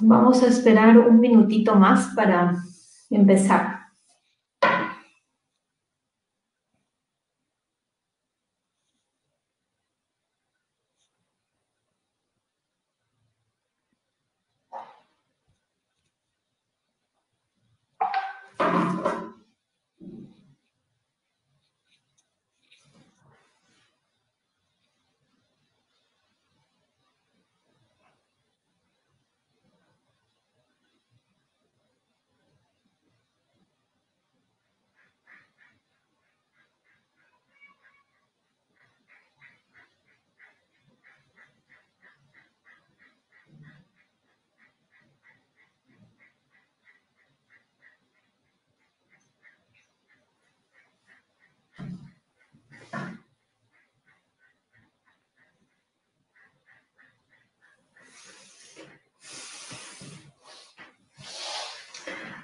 Vamos a esperar un minutito más para empezar.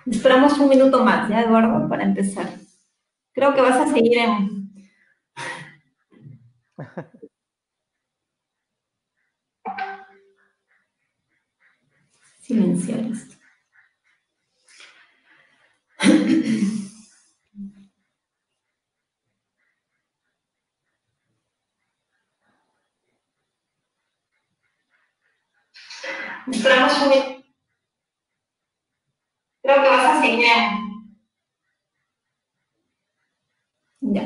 Esperamos un minuto más, ¿ya, Eduardo? Para empezar. Creo que vas a seguir en... Silenciar esto. Esperamos un minuto. Creo que vas a seguir en... Ya.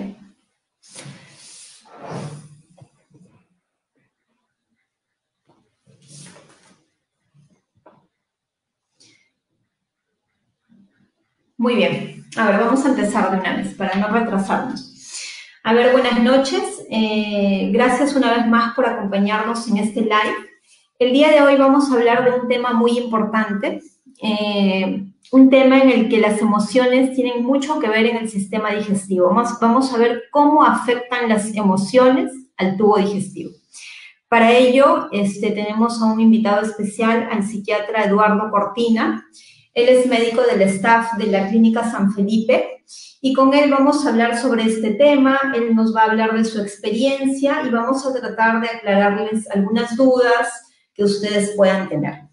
Muy bien. A ver, vamos a empezar de una vez para no retrasarnos. A ver, buenas noches. Gracias una vez más por acompañarnos en este live. El día de hoy vamos a hablar de un tema muy importante, un tema en el que las emociones tienen mucho que ver en el sistema digestivo. Vamos a ver cómo afectan las emociones al tubo digestivo. Para ello, tenemos a un invitado especial, al psiquiatra Eduardo Cortina. Él es médico del staff de la Clínica San Felipe y con él vamos a hablar sobre este tema. Él nos va a hablar de su experiencia y vamos a tratar de aclararles algunas dudas que ustedes puedan tener.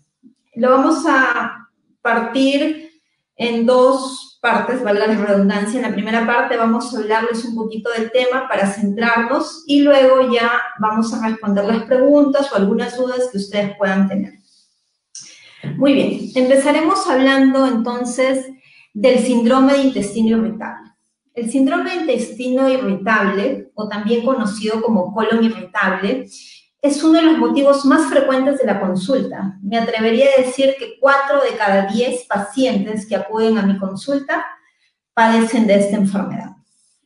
Lo vamos a partir en dos partes, valga la redundancia. En la primera parte vamos a hablarles un poquito del tema para centrarnos y luego ya vamos a responder las preguntas o algunas dudas que ustedes puedan tener. Muy bien, empezaremos hablando entonces del síndrome de intestino irritable. El síndrome de intestino irritable, o también conocido como colon irritable, es uno de los motivos más frecuentes de la consulta. Me atrevería a decir que 4 de cada 10 pacientes que acuden a mi consulta padecen de esta enfermedad.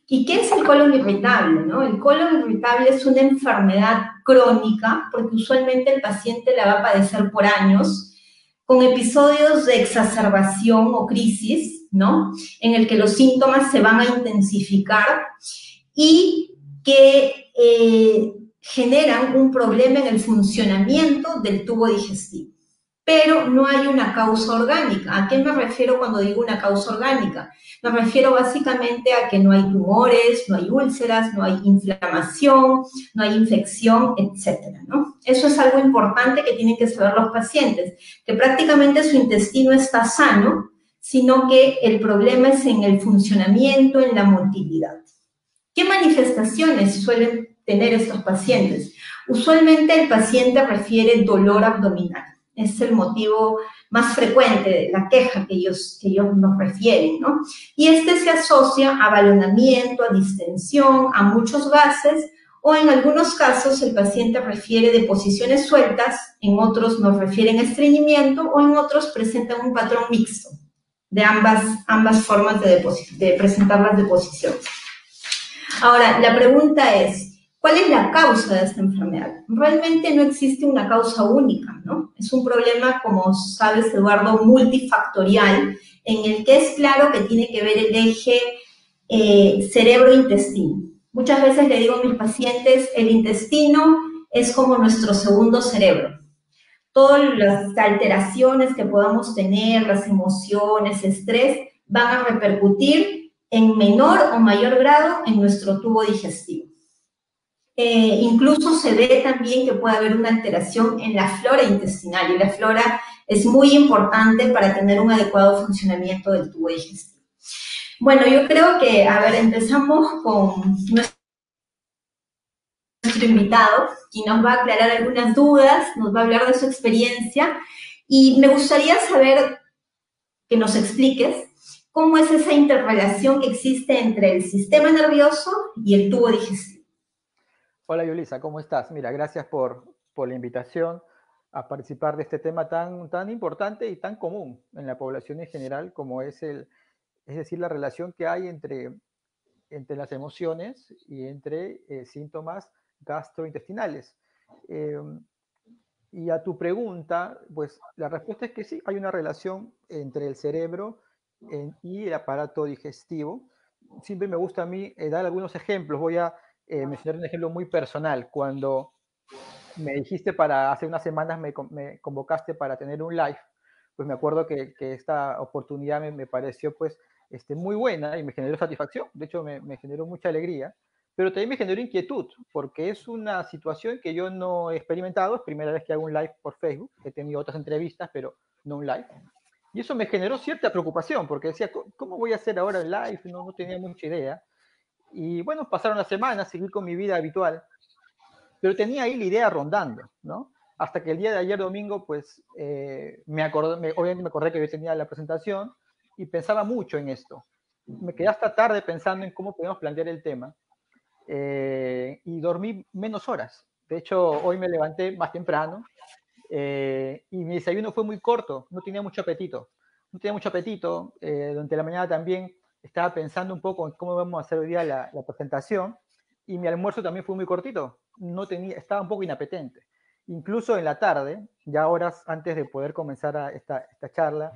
¿Y qué es el colon irritable, no? El colon irritable es una enfermedad crónica, porque usualmente el paciente la va a padecer por años, con episodios de exacerbación o crisis, ¿no? En el que los síntomas se van a intensificar y que generan un problema en el funcionamiento del tubo digestivo. Pero no hay una causa orgánica. ¿A qué me refiero cuando digo una causa orgánica? Me refiero básicamente a que no hay tumores, no hay úlceras, no hay inflamación, no hay infección, etcétera, ¿no? Eso es algo importante que tienen que saber los pacientes, que prácticamente su intestino está sano, sino que el problema es en el funcionamiento, en la motilidad. ¿Qué manifestaciones suelen tener estos pacientes? Usualmente el paciente refiere dolor abdominal. Es el motivo más frecuente de la queja que ellos nos refieren, ¿no? Y este se asocia a balonamiento, a distensión, a muchos gases, o en algunos casos el paciente refiere deposiciones sueltas, en otros nos refieren a estreñimiento, o en otros presentan un patrón mixto de ambas formas de presentar las deposiciones. Ahora, la pregunta es, ¿cuál es la causa de esta enfermedad? Realmente no existe una causa única, ¿no? Es un problema, como sabes, Eduardo, multifactorial, en el que es claro que tiene que ver el eje cerebro-intestino. Muchas veces le digo a mis pacientes, el intestino es como nuestro segundo cerebro. Todas las alteraciones que podamos tener, las emociones, estrés, van a repercutir en menor o mayor grado en nuestro tubo digestivo. Incluso se ve también que puede haber una alteración en la flora intestinal, y la flora es muy importante para tener un adecuado funcionamiento del tubo digestivo. Bueno, yo creo que, a ver, empezamos con nuestro invitado, y nos va a aclarar algunas dudas, nos va a hablar de su experiencia, y me gustaría saber que nos expliques cómo es esa interrelación que existe entre el sistema nervioso y el tubo digestivo. Hola Yulisa, ¿cómo estás? Mira, gracias por la invitación a participar de este tema tan importante y tan común en la población en general, como es decir, la relación que hay entre las emociones y entre síntomas gastrointestinales. Y a tu pregunta, pues la respuesta es que sí, hay una relación entre el cerebro y el aparato digestivo. Siempre me gusta a mí dar algunos ejemplos. Voy a mencionar un ejemplo muy personal. Cuando me dijiste hace unas semanas me convocaste para tener un live, pues me acuerdo que esta oportunidad me pareció pues muy buena y me generó satisfacción. De hecho, me generó mucha alegría, pero también me generó inquietud, porque es una situación que yo no he experimentado. Es primera vez que hago un live por Facebook. He tenido otras entrevistas, pero no un live. Y eso me generó cierta preocupación, porque decía, ¿cómo voy a hacer ahora el live? No tenía mucha idea. Y bueno, pasaron las semanas, seguí con mi vida habitual, pero tenía ahí la idea rondando, ¿no? Hasta que el día de ayer domingo, pues, obviamente me acordé que yo tenía la presentación y pensaba mucho en esto. Me quedé hasta tarde pensando en cómo podíamos plantear el tema, y dormí menos horas. De hecho, hoy me levanté más temprano, y mi desayuno fue muy corto, no tenía mucho apetito. No tenía mucho apetito. Durante la mañana también estaba pensando un poco en cómo vamos a hacer hoy día la presentación, y mi almuerzo también fue muy cortito. Estaba un poco inapetente. Incluso en la tarde, ya horas antes de poder comenzar esta charla,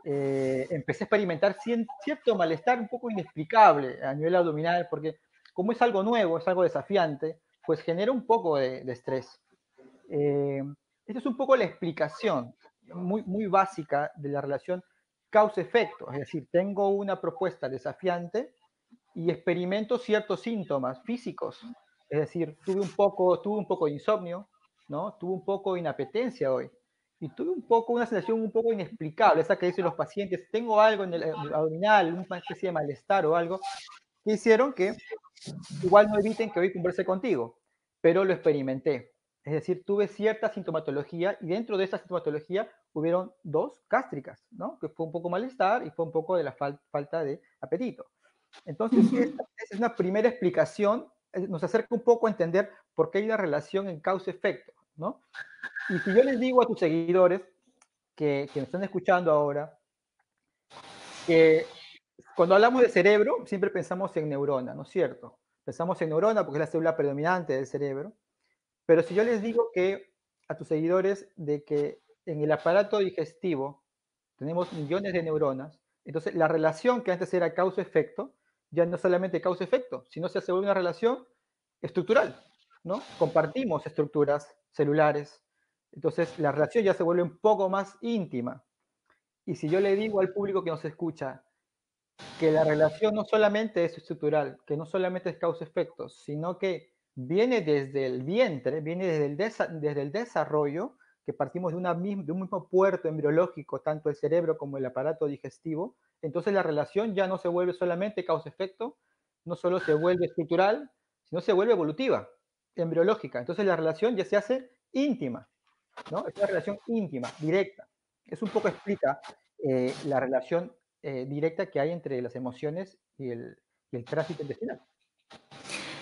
empecé a experimentar cierto malestar un poco inexplicable a nivel abdominal, porque como es algo nuevo, es algo desafiante, pues genera un poco de estrés. Esta es un poco la explicación muy básica de la relación causa-efecto. Es decir, tengo una propuesta desafiante y experimento ciertos síntomas físicos. Es decir, tuve un poco de insomnio, ¿no? Tuve un poco de inapetencia hoy. Y tuve una sensación un poco inexplicable, esa que dicen los pacientes, tengo algo en el abdominal, una especie de malestar o algo, que hicieron que igual no eviten que hoy converse contigo, pero lo experimenté. Es decir, tuve cierta sintomatología, y dentro de esa sintomatología hubieron dos gástricas, ¿no? Que fue un poco malestar y fue un poco de la falta de apetito. Entonces, esta es una primera explicación, nos acerca un poco a entender por qué hay una relación en causa-efecto, ¿no? Y si yo les digo a tus seguidores que me están escuchando ahora, que cuando hablamos de cerebro, siempre pensamos en neurona, ¿no es cierto? Pensamos en neurona porque es la célula predominante del cerebro, pero si yo les digo a tus seguidores de que en el aparato digestivo tenemos millones de neuronas, entonces la relación que antes era causa-efecto, ya no solamente causa-efecto, sino se vuelve una relación estructural, ¿no? Compartimos estructuras celulares, entonces la relación ya se vuelve un poco más íntima. Y si yo le digo al público que nos escucha que la relación no solamente es estructural, que no solamente es causa-efecto, sino que viene desde el vientre, viene desde el desarrollo, que partimos de un mismo puerto embriológico, tanto el cerebro como el aparato digestivo, entonces la relación ya no se vuelve solamente causa-efecto, no solo se vuelve estructural, sino se vuelve evolutiva, embriológica. Entonces la relación ya se hace íntima, ¿no? Es una relación íntima, directa. Es un poco explica la relación directa que hay entre las emociones y el tránsito intestinal.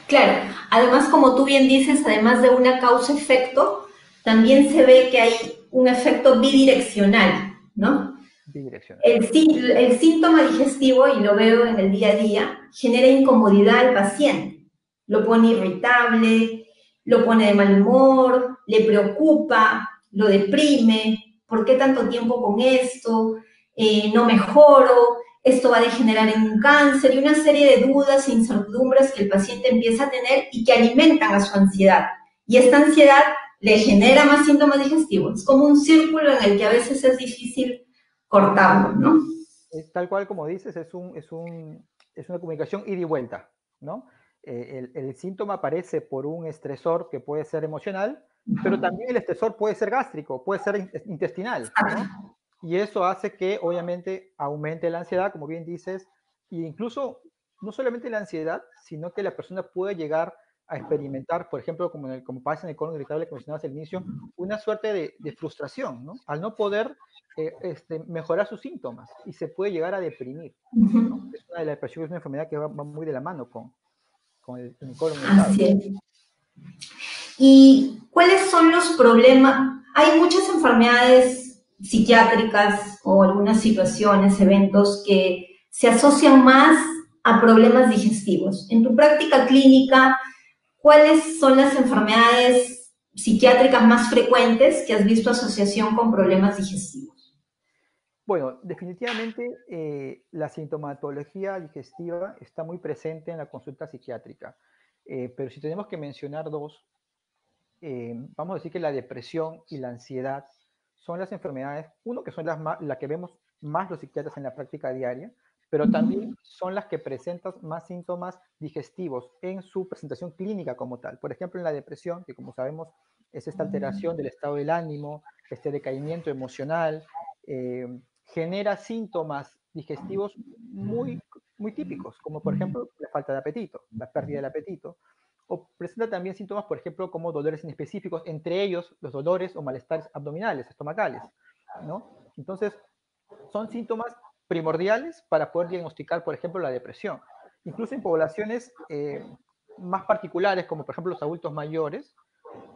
Claro, además, como tú bien dices, además de una causa-efecto, también se ve que hay un efecto bidireccional, ¿no? Bidireccional. El síntoma digestivo, y lo veo en el día a día, genera incomodidad al paciente. Lo pone irritable, lo pone de mal humor, le preocupa, lo deprime. ¿Por qué tanto tiempo con esto? No mejoro, esto va a degenerar en un cáncer, y una serie de dudas e incertidumbres que el paciente empieza a tener y que alimentan a su ansiedad. Y esta ansiedad le genera más síntomas digestivos. Es como un círculo en el que a veces es difícil cortarlo, ¿no? es tal cual como dices, es una comunicación ida y vuelta, ¿no? El síntoma aparece por un estresor que puede ser emocional, pero también el estresor puede ser gástrico, puede ser intestinal, ¿no? Y eso hace que obviamente aumente la ansiedad, como bien dices, e incluso no solamente la ansiedad, sino que la persona puede llegar a experimentar, por ejemplo, como pasa en el colon irritable que mencionabas al inicio, una suerte de frustración, ¿no? Al no poder mejorar sus síntomas y se puede llegar a deprimir, ¿no? Ujú. La depresión es una enfermedad que va muy de la mano con el colon irritable. Así es. ¿Y cuáles son los problemas? Hay muchas enfermedades psiquiátricas o algunas situaciones, eventos que se asocian más a problemas digestivos. En tu práctica clínica, ¿cuáles son las enfermedades psiquiátricas más frecuentes que has visto asociación con problemas digestivos? Bueno, definitivamente la sintomatología digestiva está muy presente en la consulta psiquiátrica, pero si tenemos que mencionar dos, vamos a decir que la depresión y la ansiedad son las enfermedades, uno que son las que vemos más los psiquiatras en la práctica diaria, pero también son las que presentan más síntomas digestivos en su presentación clínica como tal. Por ejemplo, en la depresión, que como sabemos es esta alteración del estado del ánimo, este decaimiento emocional, eh, genera síntomas digestivos muy típicos, como por ejemplo la falta de apetito, la pérdida del apetito, o presenta también síntomas, por ejemplo, como dolores inespecíficos, entre ellos los dolores o malestares abdominales, estomacales, ¿no? Entonces, son síntomas primordiales para poder diagnosticar, por ejemplo, la depresión. Incluso en poblaciones más particulares, como por ejemplo los adultos mayores,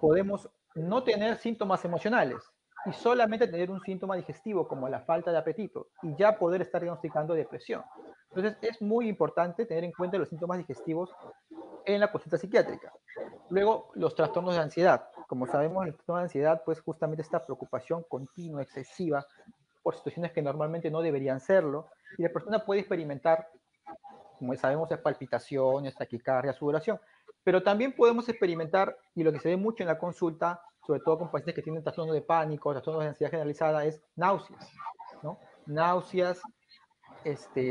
podemos no tener síntomas emocionales y solamente tener un síntoma digestivo como la falta de apetito y ya poder estar diagnosticando depresión. Entonces, es muy importante tener en cuenta los síntomas digestivos en la consulta psiquiátrica. Luego, los trastornos de ansiedad. Como sabemos, el trastorno de ansiedad, pues justamente esta preocupación continua, excesiva, por situaciones que normalmente no deberían serlo, y la persona puede experimentar, como sabemos, palpitaciones, taquicardia, sudoración, pero también podemos experimentar, y lo que se ve mucho en la consulta, sobre todo con pacientes que tienen trastornos de pánico, trastornos de ansiedad generalizada, es náuseas, ¿no? Náuseas,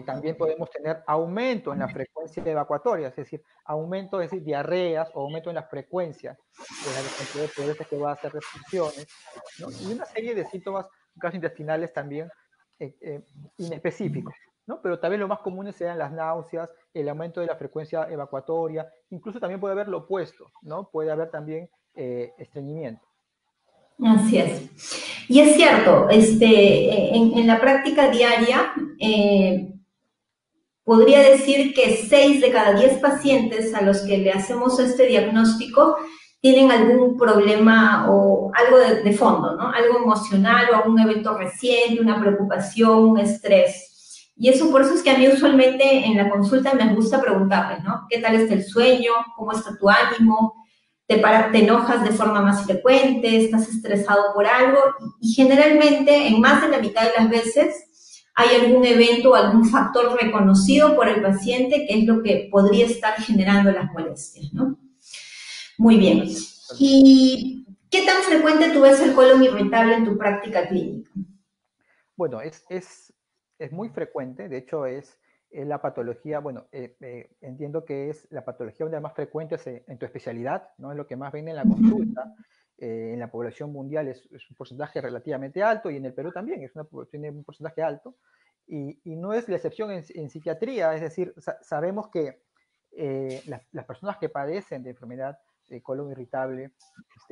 también podemos tener aumento en la frecuencia evacuatoria, es decir, aumento, es decir, diarreas o aumento en la frecuencia de la cantidad de pobreza que va a hacer repulsiones, ¿no? Y una serie de síntomas gastrointestinales también inespecíficos, ¿no? Pero también lo más comunes sean las náuseas, el aumento de la frecuencia evacuatoria, incluso también puede haber lo opuesto, ¿no? Puede haber también estreñimiento. Así es. Y es cierto, en la práctica diaria, podría decir que 6 de cada 10 pacientes a los que le hacemos este diagnóstico tienen algún problema o algo de fondo, ¿no? Algo emocional o algún evento reciente, una preocupación, un estrés. Y eso por eso es que a mí usualmente en la consulta me gusta preguntarles, ¿no? ¿Qué tal está el sueño? ¿Cómo está tu ánimo? ¿Te enojas de forma más frecuente? ¿Estás estresado por algo? Y generalmente, en más de la mitad de las veces, hay algún evento o algún factor reconocido por el paciente que es lo que podría estar generando las molestias, ¿no? Muy bien. ¿Y qué tan frecuente tú ves el colon irritable en tu práctica clínica? Bueno, es muy frecuente, de hecho es la patología, bueno, entiendo que es la patología una de las más frecuentes en tu especialidad, ¿no? Es lo que más ven en la consulta. En la población mundial es un porcentaje relativamente alto y en el Perú también tiene un porcentaje alto. Y no es la excepción en psiquiatría, es decir, sabemos que las personas que padecen de enfermedad de colon irritable,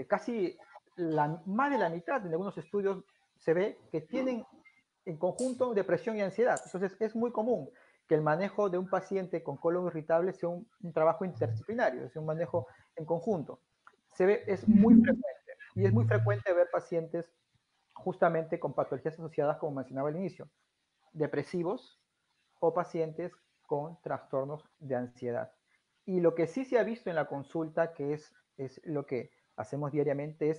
casi más de la mitad en algunos estudios se ve que tienen en conjunto depresión y ansiedad. Entonces es muy común que el manejo de un paciente con colon irritable sea un trabajo interdisciplinario, sea un manejo en conjunto. Es muy frecuente y es muy frecuente ver pacientes justamente con patologías asociadas, como mencionaba al inicio, depresivos o pacientes con trastornos de ansiedad. Y lo que sí se ha visto en la consulta, que es lo que hacemos diariamente,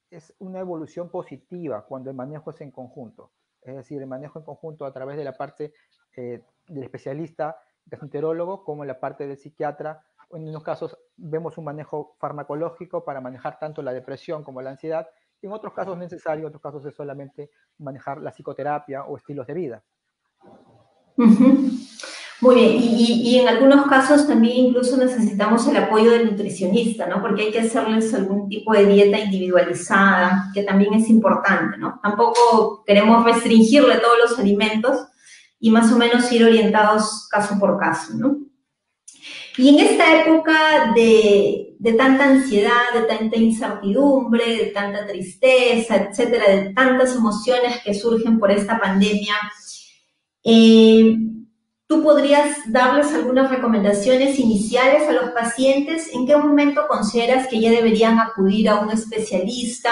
es una evolución positiva cuando el manejo es en conjunto. Es decir, el manejo en conjunto a través de la parte del especialista gastroenterólogo como en la parte del psiquiatra. En unos casos vemos un manejo farmacológico para manejar tanto la depresión como la ansiedad. Y en otros casos es necesario, en otros casos es solamente manejar la psicoterapia o estilos de vida. Ujú. Muy bien, y en algunos casos también incluso necesitamos el apoyo del nutricionista, ¿no? Porque hay que hacerles algún tipo de dieta individualizada, que también es importante, ¿no? Tampoco queremos restringirle todos los alimentos y más o menos ir orientados caso por caso, ¿no? Y en esta época de tanta ansiedad, de tanta incertidumbre, de tanta tristeza, etcétera, de tantas emociones que surgen por esta pandemia, eh, ¿tú podrías darles algunas recomendaciones iniciales a los pacientes? ¿En qué momento consideras que ya deberían acudir a un especialista?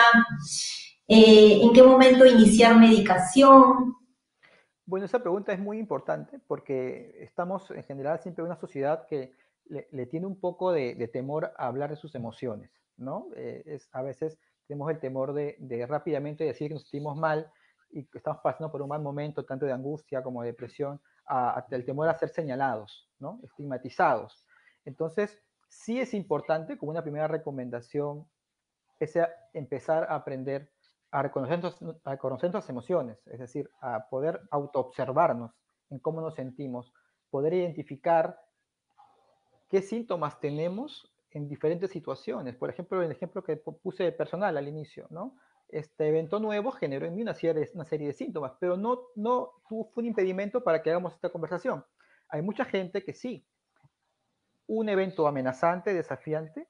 ¿En qué momento iniciar medicación? Bueno, esa pregunta es muy importante porque estamos en general siempre en una sociedad que le tiene un poco de temor a hablar de sus emociones, ¿no? A veces tenemos el temor de rápidamente decir que nos sentimos mal y que estamos pasando por un mal momento, tanto de angustia como de depresión, el temor a ser señalados, ¿no? Estigmatizados. Entonces, sí es importante, como una primera recomendación, es empezar a aprender a reconocer nuestras emociones, es decir, a poder autoobservarnos en cómo nos sentimos, poder identificar qué síntomas tenemos en diferentes situaciones. Por ejemplo, el ejemplo que puse personal al inicio, ¿no? Este evento nuevo generó en mí una serie de síntomas, pero no fue un impedimento para que hagamos esta conversación. Hay mucha gente que sí, un evento amenazante, desafiante,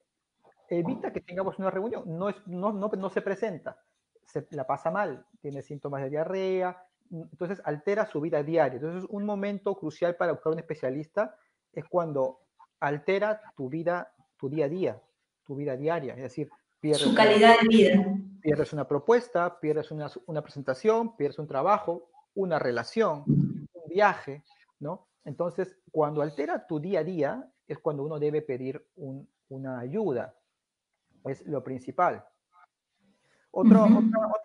evita que tengamos una reunión, no se presenta, se la pasa mal, tiene síntomas de diarrea, entonces altera su vida diaria. Entonces, un momento crucial para buscar un especialista es cuando altera tu día a día, tu vida diaria, es decir, Su pierdes una, calidad de vida. pierdes una propuesta, pierdes una presentación, pierdes un trabajo, una relación, un viaje, ¿no? Entonces, cuando altera tu día a día, es cuando uno debe pedir una ayuda, es lo principal. Otra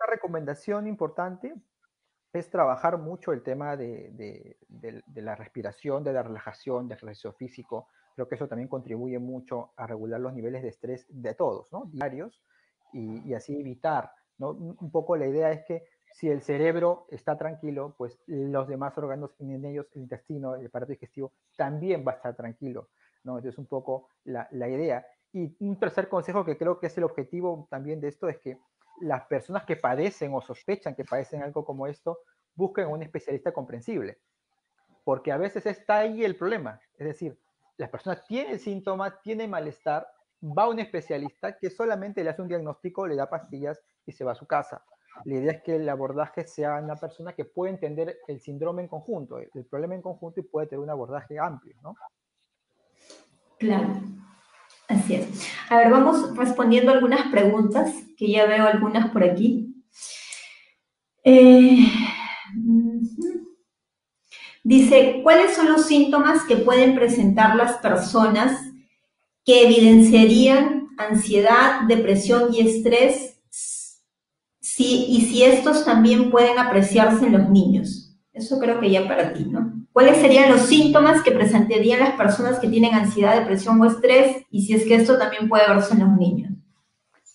recomendación importante es trabajar mucho el tema de la respiración, de la relajación, del ejercicio físico. Creo que eso también contribuye mucho a regular los niveles de estrés de todos, ¿no? Diarios, y así evitar, ¿no? Un poco la idea es que si el cerebro está tranquilo, pues los demás órganos, en ellos el intestino, el aparato digestivo, también va a estar tranquilo, ¿no? Entonces un poco la idea. Y un tercer consejo que creo que es el objetivo también de esto es que las personas que padecen o sospechan que padecen algo como esto, busquen a un especialista comprensible, porque a veces está ahí el problema, es decir, las personas tienen síntomas, tienen malestar, va a un especialista que solamente le hace un diagnóstico, le da pastillas y se va a su casa. La idea es que el abordaje sea una persona que pueda entender el síndrome en conjunto, el problema en conjunto y puede tener un abordaje amplio, ¿no? Claro, así es. A ver, vamos respondiendo algunas preguntas, que ya veo algunas por aquí. Eh, Dice, ¿cuáles son los síntomas que pueden presentar las personas que evidenciarían ansiedad, depresión y estrés? Y si estos también pueden apreciarse en los niños. Eso creo que ya para ti, ¿no? ¿Cuáles serían los síntomas que presentarían las personas que tienen ansiedad, depresión o estrés? Y si es que esto también puede verse en los niños.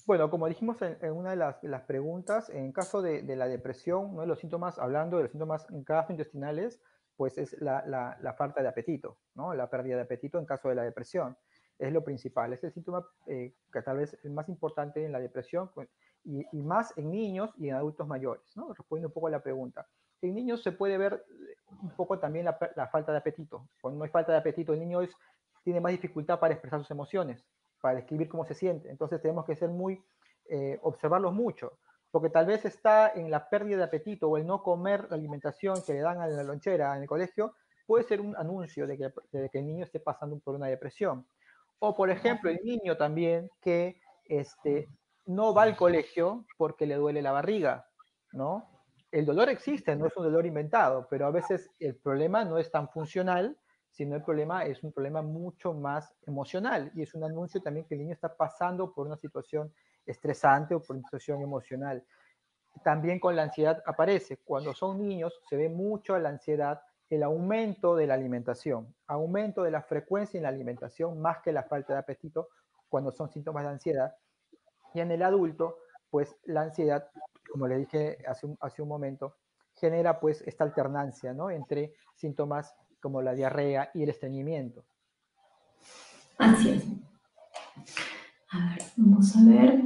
Bueno, como dijimos en una de las preguntas, en caso de la depresión, uno de los síntomas, hablando de los síntomas gastrointestinales, pues es la falta de apetito, ¿no? La pérdida de apetito en caso de la depresión. Es lo principal, es el síntoma que tal vez es más importante en la depresión pues, y más en niños y en adultos mayores, ¿no? Respondiendo un poco a la pregunta. En niños se puede ver un poco también la falta de apetito. Cuando no hay falta de apetito, el niño tiene más dificultad para expresar sus emociones, para describir cómo se siente. Entonces tenemos que ser observarlos mucho, porque tal vez está en la pérdida de apetito o el no comer la alimentación que le dan a la lonchera en el colegio, puede ser un anuncio de que el niño esté pasando por una depresión. O por ejemplo, el niño también que no va al colegio porque le duele la barriga, ¿no? El dolor existe, no es un dolor inventado, pero a veces el problema no es tan funcional, sino el problema es un problema mucho más emocional y es un anuncio también que el niño está pasando por una situación estresante o por una situación emocional. También con la ansiedad aparece. Cuando son niños se ve mucho la ansiedad, el aumento de la alimentación, aumento de la frecuencia en la alimentación más que la falta de apetito cuando son síntomas de ansiedad. Y en el adulto, pues la ansiedad, como le dije hace un momento, genera pues esta alternancia, ¿no? Entre síntomas como la diarrea y el estreñimiento. Así es. A ver, vamos a ver.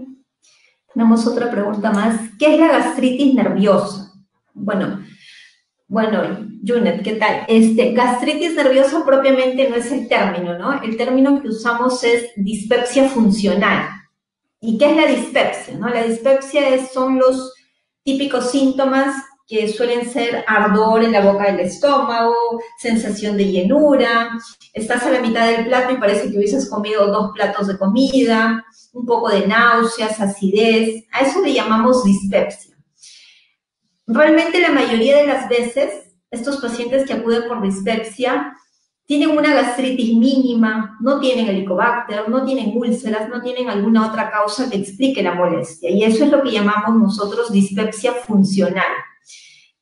Tenemos otra pregunta más. ¿Qué es la gastritis nerviosa? Bueno, Junet, ¿qué tal? Gastritis nerviosa propiamente no es el término, ¿no? El término que usamos es dispepsia funcional. ¿Y qué es la dispepsia? ¿No? La dispepsia son los típicos síntomas que suelen ser ardor en la boca del estómago, sensación de llenura, estás a la mitad del plato y parece que hubieses comido 2 platos de comida, un poco de náuseas, acidez, a eso le llamamos dispepsia. Realmente la mayoría de las veces, estos pacientes que acuden por dispepsia tienen una gastritis mínima, no tienen helicobacter, no tienen úlceras, no tienen alguna otra causa que explique la molestia. Y eso es lo que llamamos nosotros dispepsia funcional,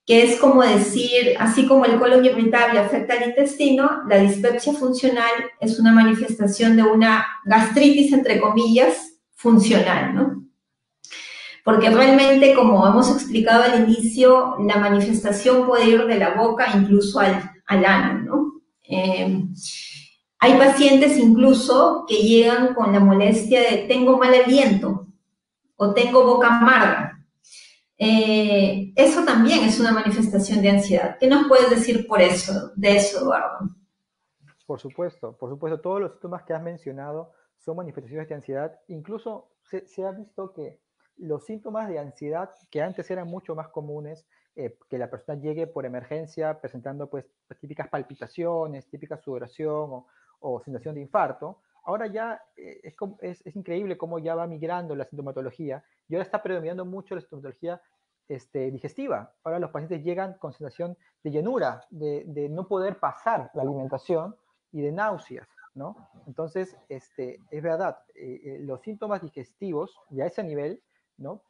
que es como decir, así como el colon irritable afecta al intestino, la dispepsia funcional es una manifestación de una gastritis, entre comillas, funcional, ¿no? Porque realmente, como hemos explicado al inicio, la manifestación puede ir de la boca incluso al ano, ¿no? Hay pacientes incluso que llegan con la molestia de tengo mal aliento o tengo boca amarga. Eso también es una manifestación de ansiedad. ¿Qué nos puedes decir de eso, Eduardo? Por supuesto, todos los síntomas que has mencionado son manifestaciones de ansiedad. Incluso se ha visto que los síntomas de ansiedad, que antes eran mucho más comunes, que la persona llegue por emergencia presentando pues típicas palpitaciones, típica sudoración o sensación de infarto, ahora ya es increíble cómo ya va migrando la sintomatología y ahora está predominando mucho la sintomatología digestiva. Ahora los pacientes llegan con sensación de llenura, de no poder pasar la alimentación y de náuseas, ¿no? Entonces, es verdad, los síntomas digestivos, ya a ese nivel, ¿no?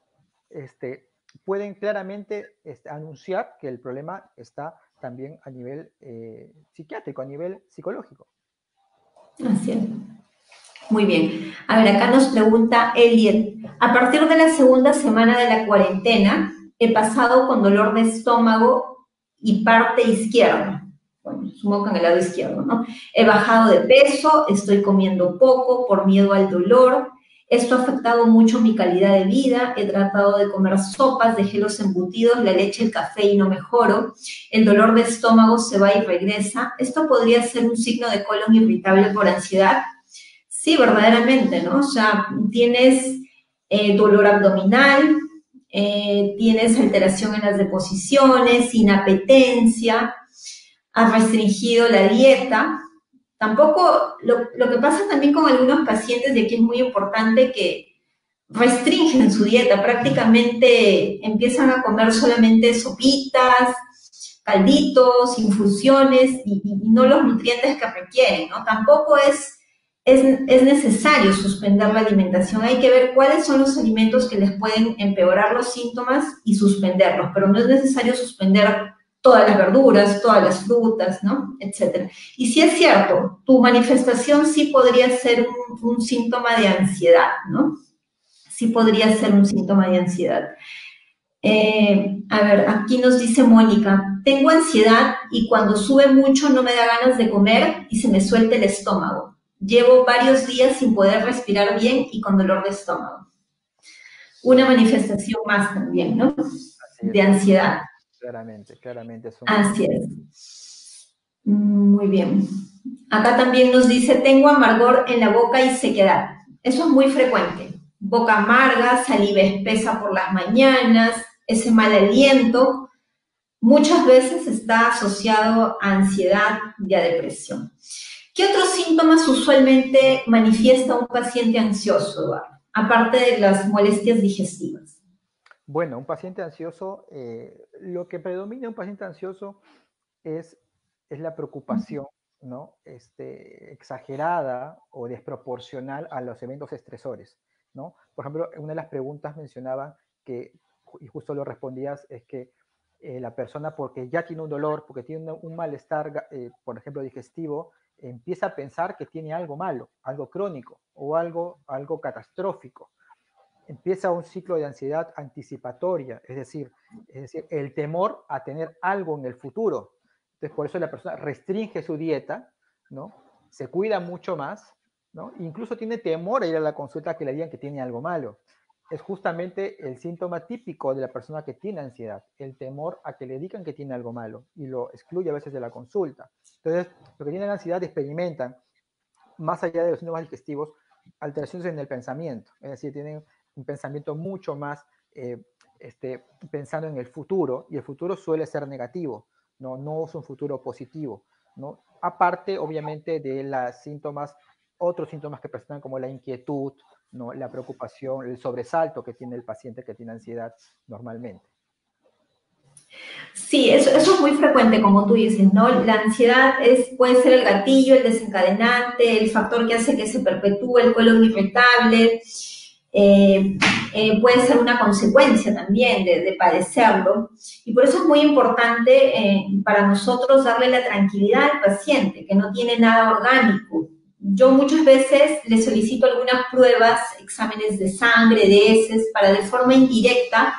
Pueden claramente anunciar que el problema está también a nivel psiquiátrico, a nivel psicológico. Así es. Muy bien. A ver, acá nos pregunta Elliot. A partir de la segunda semana de la cuarentena, he pasado con dolor de estómago y parte izquierda. Bueno, supongo que en el lado izquierdo, ¿no? He bajado de peso, estoy comiendo poco por miedo al dolor. Esto ha afectado mucho mi calidad de vida. He tratado de comer sopas, dejé los embutidos, la leche, el café y no mejoro. El dolor de estómago se va y regresa. Esto podría ser un signo de colon irritable por ansiedad. Sí, verdaderamente, ¿no? O sea, tienes dolor abdominal, tienes alteración en las deposiciones, inapetencia, has restringido la dieta. Tampoco, lo que pasa también con algunos pacientes, y aquí es muy importante que restringen su dieta, prácticamente empiezan a comer solamente sopitas, calditos, infusiones y no los nutrientes que requieren, ¿no? Tampoco es necesario suspender la alimentación. Hay que ver cuáles son los alimentos que les pueden empeorar los síntomas y suspenderlos, pero no es necesario suspender todas las verduras, todas las frutas, ¿no? Etcétera. Y si es cierto, tu manifestación sí podría ser un síntoma de ansiedad, ¿no? Sí podría ser un síntoma de ansiedad. A ver, aquí nos dice Mónica, tengo ansiedad y cuando sube mucho no me da ganas de comer y se me suelta el estómago. Llevo varios días sin poder respirar bien y con dolor de estómago. Una manifestación más también, ¿no? De ansiedad. Claramente. Así es. Muy bien. Acá también nos dice, tengo amargor en la boca y sequedad. Eso es muy frecuente. Boca amarga, saliva espesa por las mañanas, ese mal aliento, muchas veces está asociado a ansiedad y a depresión. ¿Qué otros síntomas usualmente manifiesta un paciente ansioso, Eduardo? Aparte de las molestias digestivas. Bueno, un paciente ansioso, lo que predomina en un paciente ansioso es la preocupación, ¿no? Exagerada o desproporcional a los eventos estresores, ¿no? Por ejemplo, una de las preguntas mencionaba que, y justo lo respondías, es que la persona, porque ya tiene un dolor, porque tiene un malestar, por ejemplo, digestivo, empieza a pensar que tiene algo malo, algo crónico o algo catastrófico. empieza un ciclo de ansiedad anticipatoria, es decir, el temor a tener algo en el futuro. Entonces, por eso la persona restringe su dieta, ¿no? Se cuida mucho más, ¿no? Incluso tiene temor a ir a la consulta que le digan que tiene algo malo. Es justamente el síntoma típico de la persona que tiene ansiedad, el temor a que le digan que tiene algo malo y lo excluye a veces de la consulta. Entonces, los que tienen ansiedad experimentan, más allá de los síntomas digestivos, alteraciones en el pensamiento, es decir, tienen un pensamiento mucho más pensando en el futuro, y el futuro suele ser negativo, no es un futuro positivo, ¿no? Aparte, obviamente, de los síntomas, otros síntomas que presentan como la inquietud, ¿no? La preocupación, el sobresalto que tiene el paciente que tiene ansiedad normalmente. Sí, eso es muy frecuente, como tú dices, ¿no? La ansiedad puede ser el gatillo, el desencadenante, el factor que hace que se perpetúe el colon irritable, eh, puede ser una consecuencia también de padecerlo. Y por eso es muy importante para nosotros darle la tranquilidad al paciente, que no tiene nada orgánico. Yo muchas veces le solicito algunas pruebas, exámenes de sangre, de heces, para de forma indirecta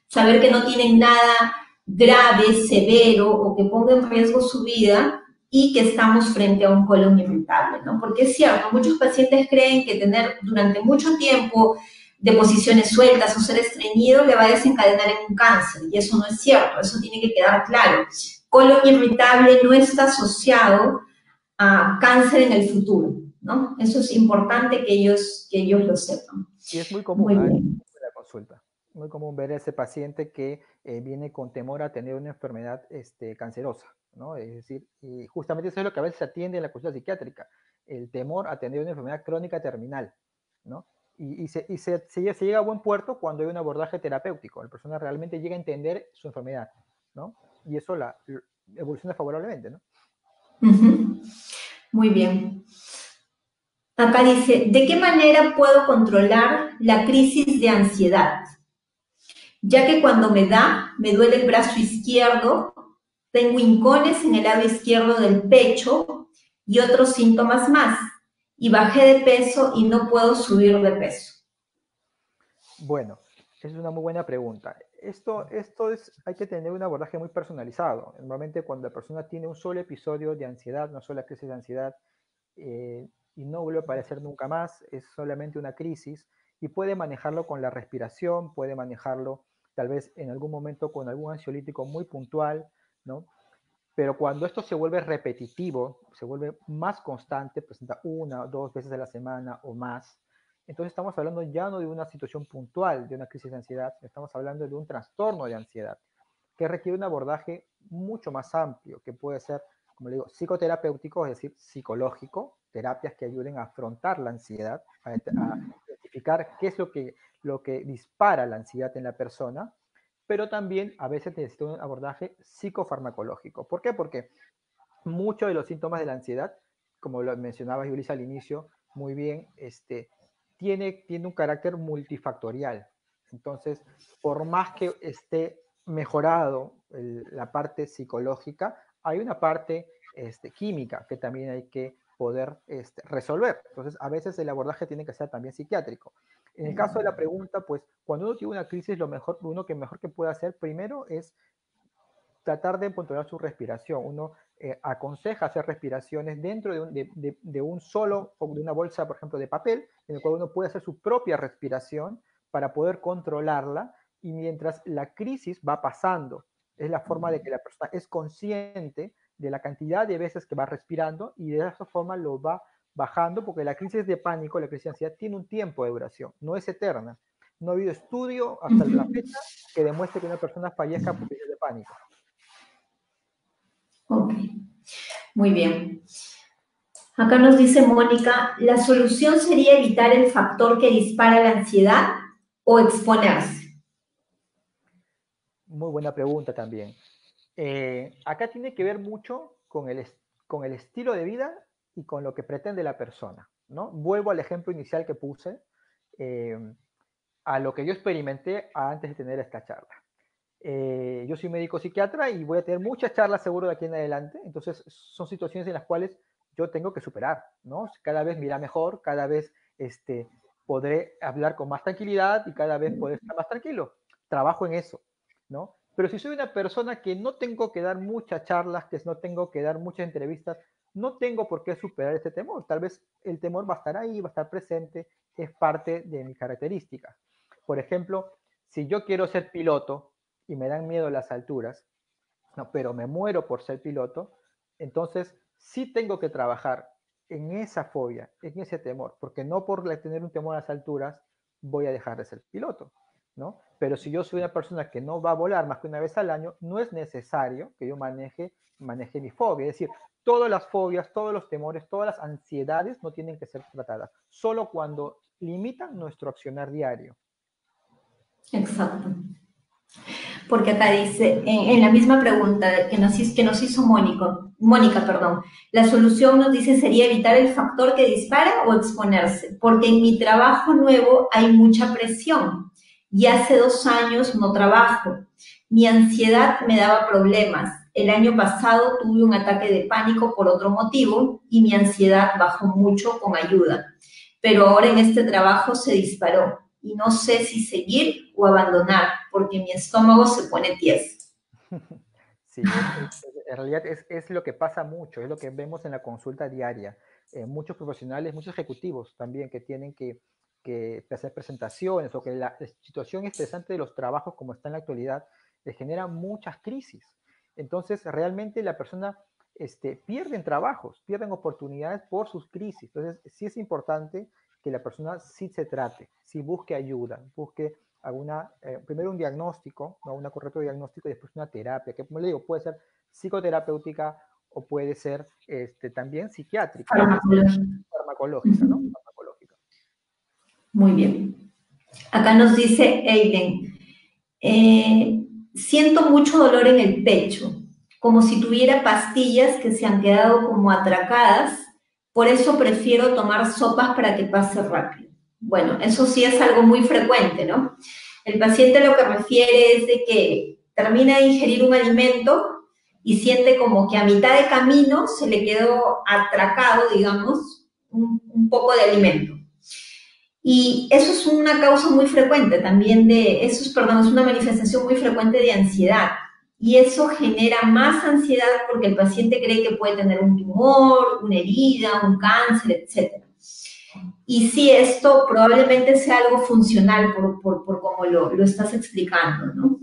saber que no tienen nada grave, severo o que ponga en riesgo su vida y que estamos frente a un colon irritable, ¿no? Porque es cierto, muchos pacientes creen que tener durante mucho tiempo deposiciones sueltas o ser estreñido le va a desencadenar en un cáncer y eso no es cierto, eso tiene que quedar claro. Colon irritable no está asociado a cáncer en el futuro, ¿no? Eso es importante que ellos lo sepan. Y es muy común, Muy ¿eh? bien. En la consulta. Muy común ver a ese paciente que viene con temor a tener una enfermedad cancerosa, ¿no? Es decir, y justamente eso es lo que a veces se atiende en la consulta psiquiátrica, el temor a tener una enfermedad crónica terminal, ¿no? Se llega a buen puerto cuando hay un abordaje terapéutico, la persona realmente llega a entender su enfermedad, ¿no? Y eso evoluciona favorablemente, ¿no? Muy bien. Acá dice, ¿de qué manera puedo controlar la crisis de ansiedad? Ya que cuando me da, me duele el brazo izquierdo, tengo hincones en el lado izquierdo del pecho y otros síntomas más. Y bajé de peso y no puedo subir de peso. Bueno, es una muy buena pregunta. Hay que tener un abordaje muy personalizado. Normalmente cuando la persona tiene un solo episodio de ansiedad, una sola crisis de ansiedad, y no vuelve a aparecer nunca más, es solamente una crisis, y puede manejarlo con la respiración, puede manejarlo tal vez en algún momento con algún ansiolítico muy puntual, ¿no? Pero cuando esto se vuelve repetitivo, se vuelve más constante, presenta una o dos veces a la semana o más, entonces estamos hablando ya no de una situación puntual, de una crisis de ansiedad, estamos hablando de un trastorno de ansiedad, que requiere un abordaje mucho más amplio, que puede ser, como le digo, psicoterapéutico, es decir, psicológico, terapias que ayuden a afrontar la ansiedad, a identificar qué es lo que dispara la ansiedad en la persona, pero también a veces necesita un abordaje psicofarmacológico. ¿Por qué? Porque muchos de los síntomas de la ansiedad, como lo mencionaba Yulisa al inicio, muy bien, tiene un carácter multifactorial. Entonces, por más que esté mejorado la parte psicológica, hay una parte química que también hay que poder resolver. Entonces, a veces el abordaje tiene que ser también psiquiátrico. En el caso de la pregunta, pues cuando uno tiene una crisis, mejor que puede hacer primero es tratar de controlar su respiración. Uno aconseja hacer respiraciones dentro de un solo, o de una bolsa, por ejemplo, de papel, en el cual uno puede hacer su propia respiración para poder controlarla, y mientras la crisis va pasando, es la forma de que la persona es consciente de la cantidad de veces que va respirando, y de esa forma lo va bajando, porque la crisis de pánico, la crisis de ansiedad, tiene un tiempo de duración, no es eterna. No ha habido estudio hasta la fecha que demuestre que una persona fallezca por crisis de pánico. Ok, muy bien. Acá nos dice Mónica, ¿la solución sería evitar el factor que dispara la ansiedad o exponerse? Muy buena pregunta también. Acá tiene que ver mucho con el estilo de vida y con lo que pretende la persona, ¿no? Vuelvo al ejemplo inicial que puse, eh, a lo que yo experimenté antes de tener esta charla. Yo soy médico psiquiatra y voy a tener muchas charlas seguro de aquí en adelante, entonces son situaciones en las cuales yo tengo que superar, ¿no? Cada vez me irá mejor, cada vez podré hablar con más tranquilidad y cada vez poder estar más tranquilo. Trabajo en eso, ¿no? Pero si soy una persona que no tengo que dar muchas charlas, que no tengo que dar muchas entrevistas, no tengo por qué superar este temor. Tal vez el temor va a estar ahí, va a estar presente, es parte de mi característica. Por ejemplo, si yo quiero ser piloto y me dan miedo las alturas, no, pero me muero por ser piloto, entonces sí tengo que trabajar en esa fobia, en ese temor, porque no por tener un temor a las alturas voy a dejar de ser piloto, ¿no? Pero si yo soy una persona que no va a volar más que una vez al año, no es necesario que yo maneje mi fobia. Es decir, todas las fobias, todos los temores, todas las ansiedades no tienen que ser tratadas, solo cuando limitan nuestro accionar diario. Exacto. Porque acá dice, en la misma pregunta que nos hizo Mónica, perdón, la solución nos dice sería evitar el factor que dispara o exponerse, porque en mi trabajo nuevo hay mucha presión y hace 2 años no trabajo. Mi ansiedad me daba problemas. El año pasado tuve un ataque de pánico por otro motivo y mi ansiedad bajó mucho con ayuda. Pero ahora en este trabajo se disparó y no sé si seguir o abandonar porque mi estómago se pone tieso. Sí, en realidad es lo que pasa mucho, es lo que vemos en la consulta diaria. Muchos profesionales, muchos ejecutivos también que tienen que hacer presentaciones o que la situación estresante de los trabajos como está en la actualidad les genera muchas crisis. Entonces, realmente la persona pierden trabajos, pierden oportunidades por sus crisis. Entonces, sí es importante que la persona sí se trate, sí busque ayuda, busque primero un diagnóstico, ¿no? Un correcto diagnóstico y después una terapia, que como le digo, puede ser psicoterapéutica o puede ser también psiquiátrica, puede ser Farmacológico. farmacológica, ¿no? Ujú. Farmacológica. Muy bien. Acá nos dice Eileen, siento mucho dolor en el pecho, como si tuviera pastillas que se han quedado como atracadas, por eso prefiero tomar sopas para que pase rápido. Bueno, eso sí es algo muy frecuente, ¿no? El paciente lo que refiere es de que termina de ingerir un alimento y siente como que a mitad de camino se le quedó atracado, digamos, un poco de alimento. Y eso es una causa muy frecuente también perdón, es una manifestación muy frecuente de ansiedad. Y eso genera más ansiedad porque el paciente cree que puede tener un tumor, una herida, un cáncer, etc. Y sí, esto probablemente sea algo funcional por cómo lo estás explicando, ¿no?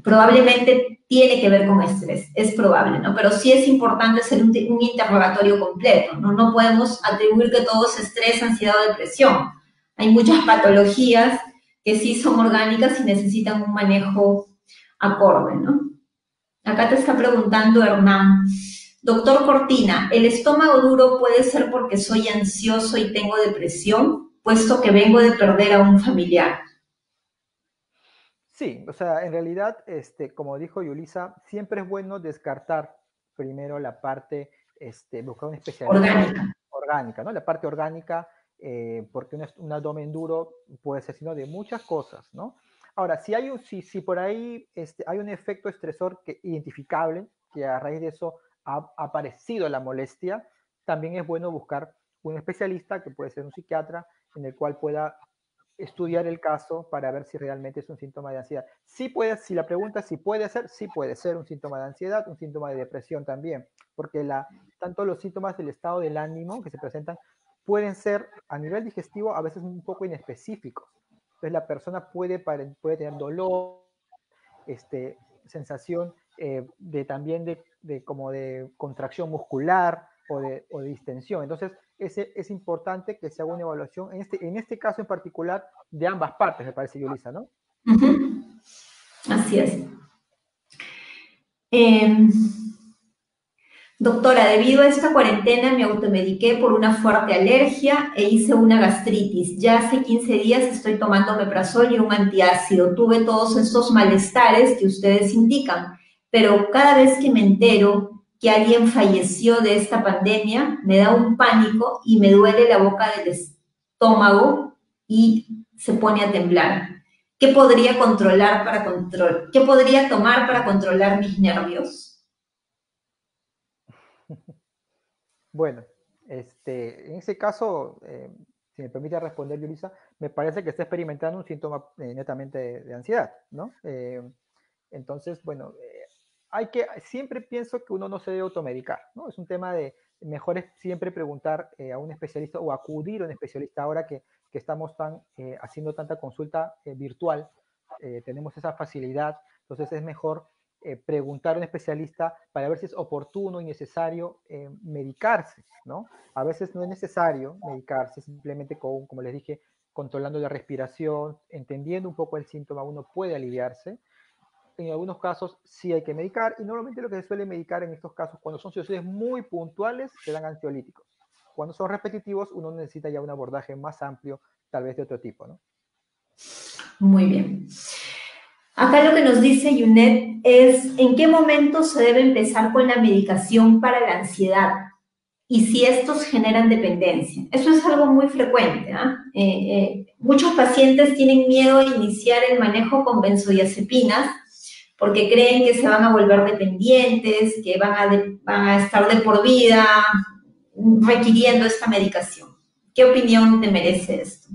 Probablemente tiene que ver con estrés, es probable, ¿no? Pero sí es importante hacer un interrogatorio completo, ¿no? No podemos atribuir que todo es estrés, ansiedad o depresión. Hay muchas patologías que sí son orgánicas y necesitan un manejo acorde, ¿no? Acá te está preguntando Hernán, doctor Cortina, ¿el estómago duro puede ser porque soy ansioso y tengo depresión, puesto que vengo de perder a un familiar? Sí, o sea, en realidad, como dijo Yulisa, siempre es bueno descartar primero la parte, buscar un especialista Orgánica. orgánica, ¿no? La parte orgánica, porque un abdomen duro puede ser sino de muchas cosas, ¿no? Ahora, si por ahí hay un efecto estresor identificable, que a raíz de eso ha aparecido la molestia, también es bueno buscar un especialista, que puede ser un psiquiatra, en el cual pueda estudiar el caso para ver si realmente es un síntoma de ansiedad. Si la pregunta es si puede ser, sí puede ser un síntoma de ansiedad, un síntoma de depresión también, porque tanto los síntomas del estado del ánimo que se presentan pueden ser a nivel digestivo a veces un poco inespecíficos. Entonces la persona puede tener dolor, sensación también como de contracción muscular o de distensión. Entonces, es importante que se haga una evaluación, en este caso en particular, de ambas partes, me parece, Yulisa, ¿no? Uh-huh. Así es. Eh, Doctora, debido a esta cuarentena me automediqué por una fuerte alergia e hice una gastritis. Ya hace 15 días estoy tomando omeprazol y un antiácido. Tuve todos estos malestares que ustedes indican, pero cada vez que me entero que alguien falleció de esta pandemia, me da un pánico y me duele la boca del estómago y se pone a temblar. ¿Qué podría ¿Qué podría tomar para controlar mis nervios? Bueno, en ese caso, si me permite responder, Yulisa, me parece que está experimentando un síntoma netamente de ansiedad, ¿no? Entonces, bueno, siempre pienso que uno no se debe automedicar, ¿no? Es un tema de, mejor es siempre preguntar a un especialista o acudir a un especialista ahora que estamos haciendo tanta consulta virtual, tenemos esa facilidad, entonces es mejor preguntar a un especialista para ver si es oportuno y necesario medicarse, ¿no? A veces no es necesario medicarse, simplemente como les dije, controlando la respiración, entendiendo un poco el síntoma, uno puede aliviarse. En algunos casos sí hay que medicar, y normalmente lo que se suele medicar en estos casos, cuando son situaciones muy puntuales, se dan ansiolíticos. Cuando son repetitivos, uno necesita ya un abordaje más amplio, tal vez de otro tipo, ¿no? Muy bien. Acá lo que nos dice Yunet es en qué momento se debe empezar con la medicación para la ansiedad y si estos generan dependencia. Eso es algo muy frecuente. Muchos pacientes tienen miedo a iniciar el manejo con benzodiazepinas porque creen que se van a volver dependientes, que van a estar de por vida requiriendo esta medicación. ¿Qué opinión te merece esto?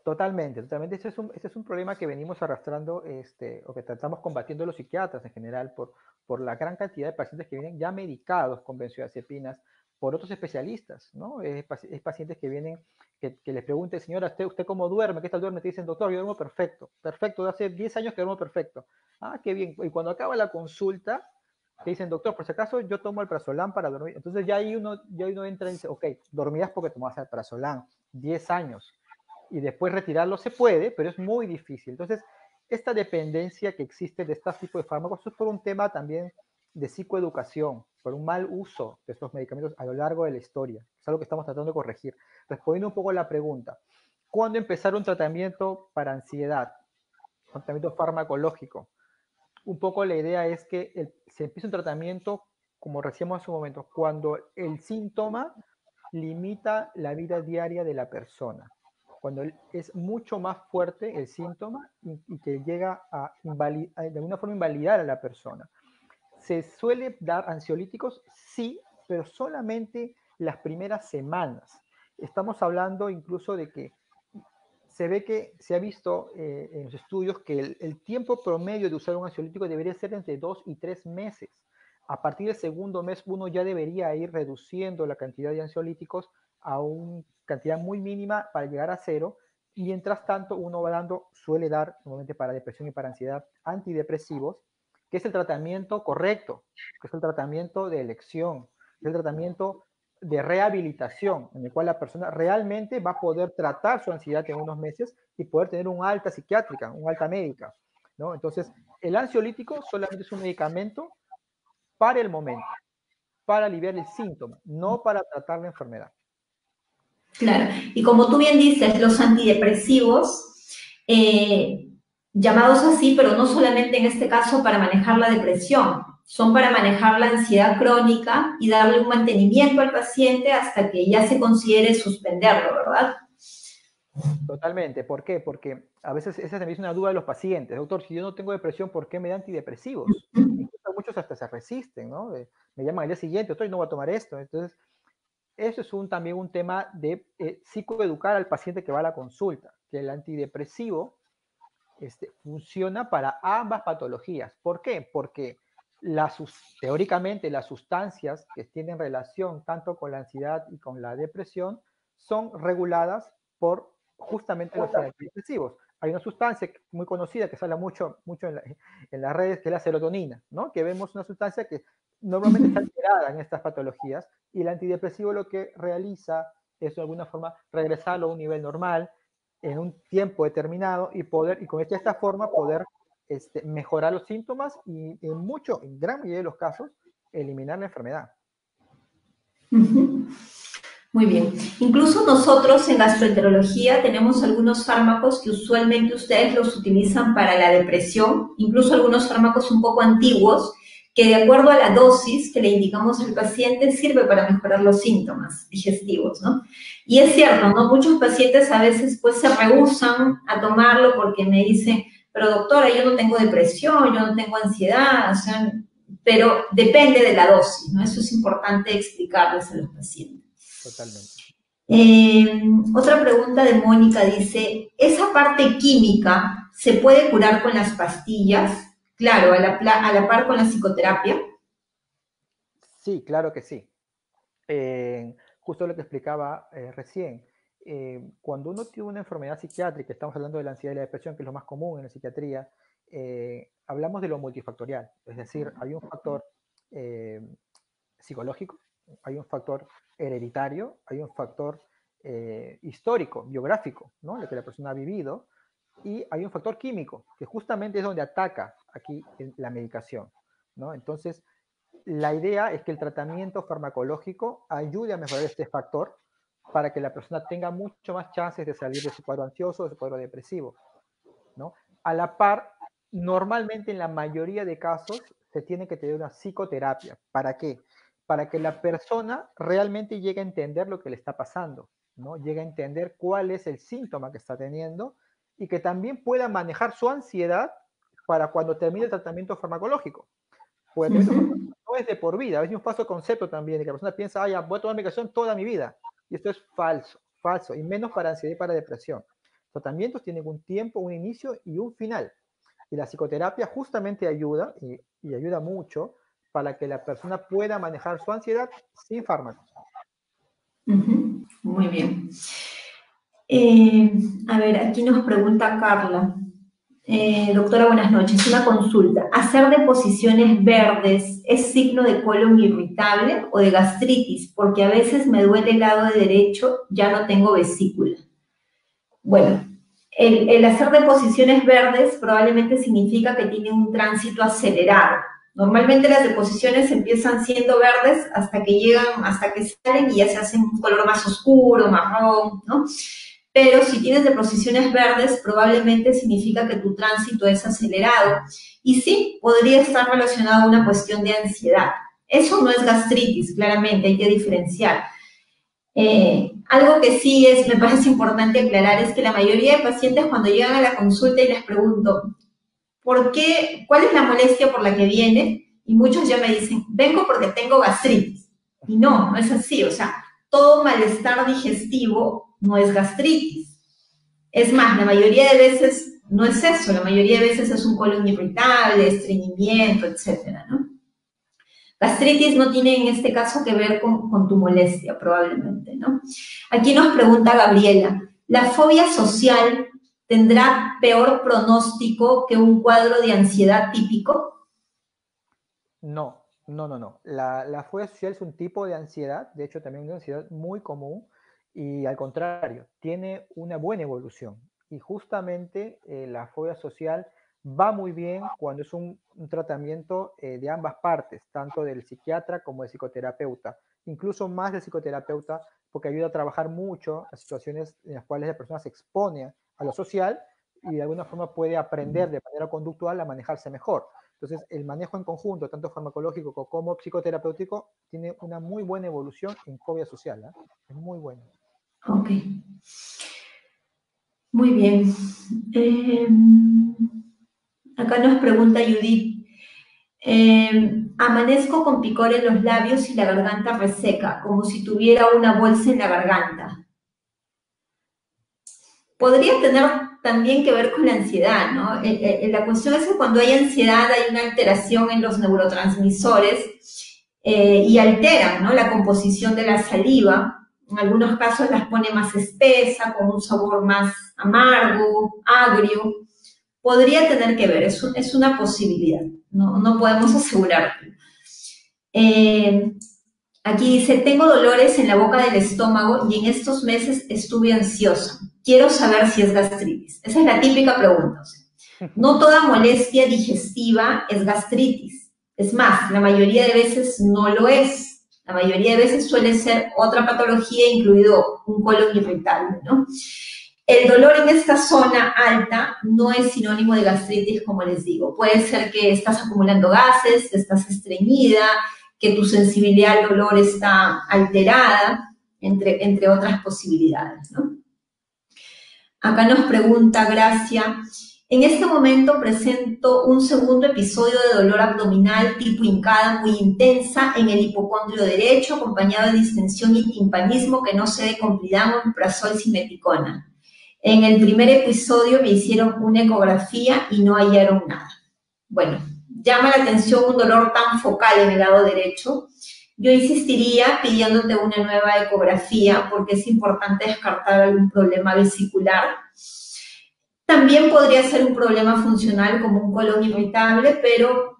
Totalmente, totalmente. Este es un problema que venimos arrastrando, o que tratamos combatiendo los psiquiatras en general, por la gran cantidad de pacientes que vienen ya medicados con benzodiazepinas por otros especialistas, ¿no? Es pacientes que vienen, que les pregunte, señora, ¿usted cómo duerme? ¿Qué tal duerme? Te dicen, doctor, yo duermo perfecto, perfecto, hace 10 años que duermo perfecto. Ah, qué bien. Y cuando acaba la consulta, te dicen, doctor, por si acaso yo tomo alprazolam para dormir. Entonces ya ahí uno entra y dice, ok, dormías porque tomabas alprazolam, 10 años. Y después retirarlo se puede, pero es muy difícil. Entonces, esta dependencia que existe de este tipo de fármacos es por un tema también de psicoeducación, por un mal uso de estos medicamentos a lo largo de la historia. Es algo que estamos tratando de corregir. Respondiendo un poco a la pregunta, ¿cuándo empezar un tratamiento para ansiedad? Un tratamiento farmacológico. Un poco la idea es que se empiece un tratamiento, como decíamos hace un momento, cuando el síntoma limita la vida diaria de la persona, cuando es mucho más fuerte el síntoma y que llega de alguna forma invalidar a la persona. ¿Se suele dar ansiolíticos? Sí, pero solamente las primeras semanas. Estamos hablando incluso de que se ha visto en los estudios que el tiempo promedio de usar un ansiolítico debería ser entre 2 y 3 meses. A partir del segundo mes uno ya debería ir reduciendo la cantidad de ansiolíticos a una cantidad muy mínima para llegar a cero. Mientras tanto, uno suele dar, normalmente para depresión y para ansiedad, antidepresivos, que es el tratamiento correcto, que es el tratamiento de elección, que es el tratamiento de rehabilitación, en el cual la persona realmente va a poder tratar su ansiedad en unos meses y poder tener un alta psiquiátrica, un alta médica, ¿no? Entonces, el ansiolítico solamente es un medicamento para el momento, para aliviar el síntoma, no para tratar la enfermedad. Claro, y como tú bien dices, los antidepresivos, llamados así, pero no solamente en este caso para manejar la depresión, son para manejar la ansiedad crónica y darle un mantenimiento al paciente hasta que ya se considere suspenderlo, ¿verdad? Totalmente. ¿Por qué? Porque a veces esa también es una duda de los pacientes. Doctor, si yo no tengo depresión, ¿por qué me da antidepresivos? Incluso muchos hasta se resisten, ¿no? Me llaman al día siguiente, doctor, no voy a tomar esto. Entonces, eso es también un tema de psicoeducar al paciente que va a la consulta, que el antidepresivo funciona para ambas patologías. ¿Por qué? Porque teóricamente las sustancias que tienen relación tanto con la ansiedad y con la depresión son reguladas por justamente los antidepresivos. Hay una sustancia muy conocida que se habla mucho en las redes, que es la serotonina, ¿no? Que vemos una sustancia que normalmente está alterada en estas patologías, y el antidepresivo lo que realiza es de alguna forma regresarlo a un nivel normal en un tiempo determinado y con esta forma poder mejorar los síntomas y en gran mayoría de los casos, eliminar la enfermedad. Muy bien. Incluso nosotros en gastroenterología tenemos algunos fármacos que usualmente ustedes los utilizan para la depresión, incluso algunos fármacos un poco antiguos, que de acuerdo a la dosis que le indicamos al paciente sirve para mejorar los síntomas digestivos, ¿no? Y es cierto, ¿no? Muchos pacientes a veces pues se rehúsan a tomarlo porque me dicen, pero doctora, yo no tengo depresión, yo no tengo ansiedad, o sea, pero depende de la dosis, ¿no? Eso es importante explicarles a los pacientes. Totalmente. Otra pregunta de Mónica dice, ¿esa parte química se puede curar con las pastillas? Claro, a la par con la psicoterapia. Sí, claro que sí. Justo lo que explicaba recién, cuando uno tiene una enfermedad psiquiátrica, estamos hablando de la ansiedad y la depresión, que es lo más común en la psiquiatría, hablamos de lo multifactorial, es decir, hay un factor eh, psicológico, hay un factor hereditario, hay un factor histórico, biográfico, ¿no? Lo que la persona ha vivido, y hay un factor químico, que justamente es donde ataca aquí la medicación, ¿no? Entonces, la idea es que el tratamiento farmacológico ayude a mejorar este factor para que la persona tenga mucho más chances de salir de su cuadro ansioso, de su cuadro depresivo, ¿no? A la par, normalmente en la mayoría de casos se tiene que tener una psicoterapia. ¿Para qué? Para que la persona realmente llegue a entender lo que le está pasando, ¿no? Llegue a entender cuál es el síntoma que está teniendo y que también pueda manejar su ansiedad para cuando termine el tratamiento farmacológico. Porque el tratamiento farmacológico no es de por vida, a veces un falso concepto también, de que la persona piensa, ah, ya, voy a tomar medicación toda mi vida. Y esto es falso, falso, y menos para ansiedad y para depresión. Los tratamientos tienen un tiempo, un inicio y un final. Y la psicoterapia justamente ayuda, y ayuda mucho, para que la persona pueda manejar su ansiedad sin fármacos. Muy bien. A ver, aquí nos pregunta Carla. Doctora, buenas noches. Una consulta. ¿Hacer deposiciones verdes es signo de colon irritable o de gastritis? Porque a veces me duele el lado de derecho, ya no tengo vesícula. Bueno, el hacer deposiciones verdes probablemente significa que tiene un tránsito acelerado. Normalmente las deposiciones empiezan siendo verdes hasta que llegan, hasta que salen y ya se hacen un color más oscuro, marrón, ¿no? Pero si tienes deposiciones verdes, probablemente significa que tu tránsito es acelerado. Y sí, podría estar relacionado a una cuestión de ansiedad. Eso no es gastritis, claramente, hay que diferenciar. Algo que sí me parece importante aclarar es que la mayoría de pacientes cuando llegan a la consulta y les pregunto, ¿por qué? ¿Cuál es la molestia por la que viene? Y muchos ya me dicen, vengo porque tengo gastritis. Y no, no es así. O sea, todo malestar digestivo no es gastritis. Es más, la mayoría de veces no es eso. La mayoría de veces es un colon irritable, estreñimiento, etcétera, ¿no? Gastritis no tiene en este caso que ver con tu molestia, probablemente, ¿no? Aquí nos pregunta Gabriela, ¿la fobia social tendrá peor pronóstico que un cuadro de ansiedad típico? No, no, no, no. La fobia social es un tipo de ansiedad, de hecho también una ansiedad muy común, y al contrario, tiene una buena evolución. Y justamente la fobia social va muy bien cuando es un tratamiento de ambas partes, tanto del psiquiatra como del psicoterapeuta, incluso más del psicoterapeuta, porque ayuda a trabajar mucho las situaciones en las cuales la persona se expone a lo social y de alguna forma puede aprender de manera conductual a manejarse mejor. Entonces, el manejo en conjunto, tanto farmacológico como psicoterapéutico, tiene una muy buena evolución en fobia social, ¿eh? Es muy bueno. Ok. Muy bien. Acá nos pregunta Judith. Amanezco con picor en los labios y la garganta reseca, como si tuviera una bolsa en la garganta. Podría tener también que ver con la ansiedad, ¿no? La cuestión es que cuando hay ansiedad hay una alteración en los neurotransmisores y alteran, ¿no?, la composición de la saliva. En algunos casos las pone más espesa, con un sabor más amargo, agrio. Podría tener que ver, es una posibilidad, no podemos asegurarlo. Aquí dice, tengo dolores en la boca del estómago y en estos meses estuve ansiosa. Quiero saber si es gastritis. Esa es la típica pregunta. No toda molestia digestiva es gastritis. Es más, la mayoría de veces no lo es. La mayoría de veces suele ser otra patología, incluido un colon irritable, ¿no? El dolor en esta zona alta no es sinónimo de gastritis, como les digo. Puede ser que estás acumulando gases, que estás estreñida, que tu sensibilidad al dolor está alterada, entre otras posibilidades, ¿no? Acá nos pregunta Gracia, En este momento presento un segundo episodio de dolor abdominal tipo hincada muy intensa en el hipocondrio derecho, acompañado de distensión y timpanismo que no cede con Pridam, omeprazol, simeticona. En el primer episodio me hicieron una ecografía y no hallaron nada. Bueno, llama la atención un dolor tan focal en el lado derecho. Yo insistiría pidiéndote una nueva ecografía porque es importante descartar algún problema vesicular. También podría ser un problema funcional como un colon irritable, pero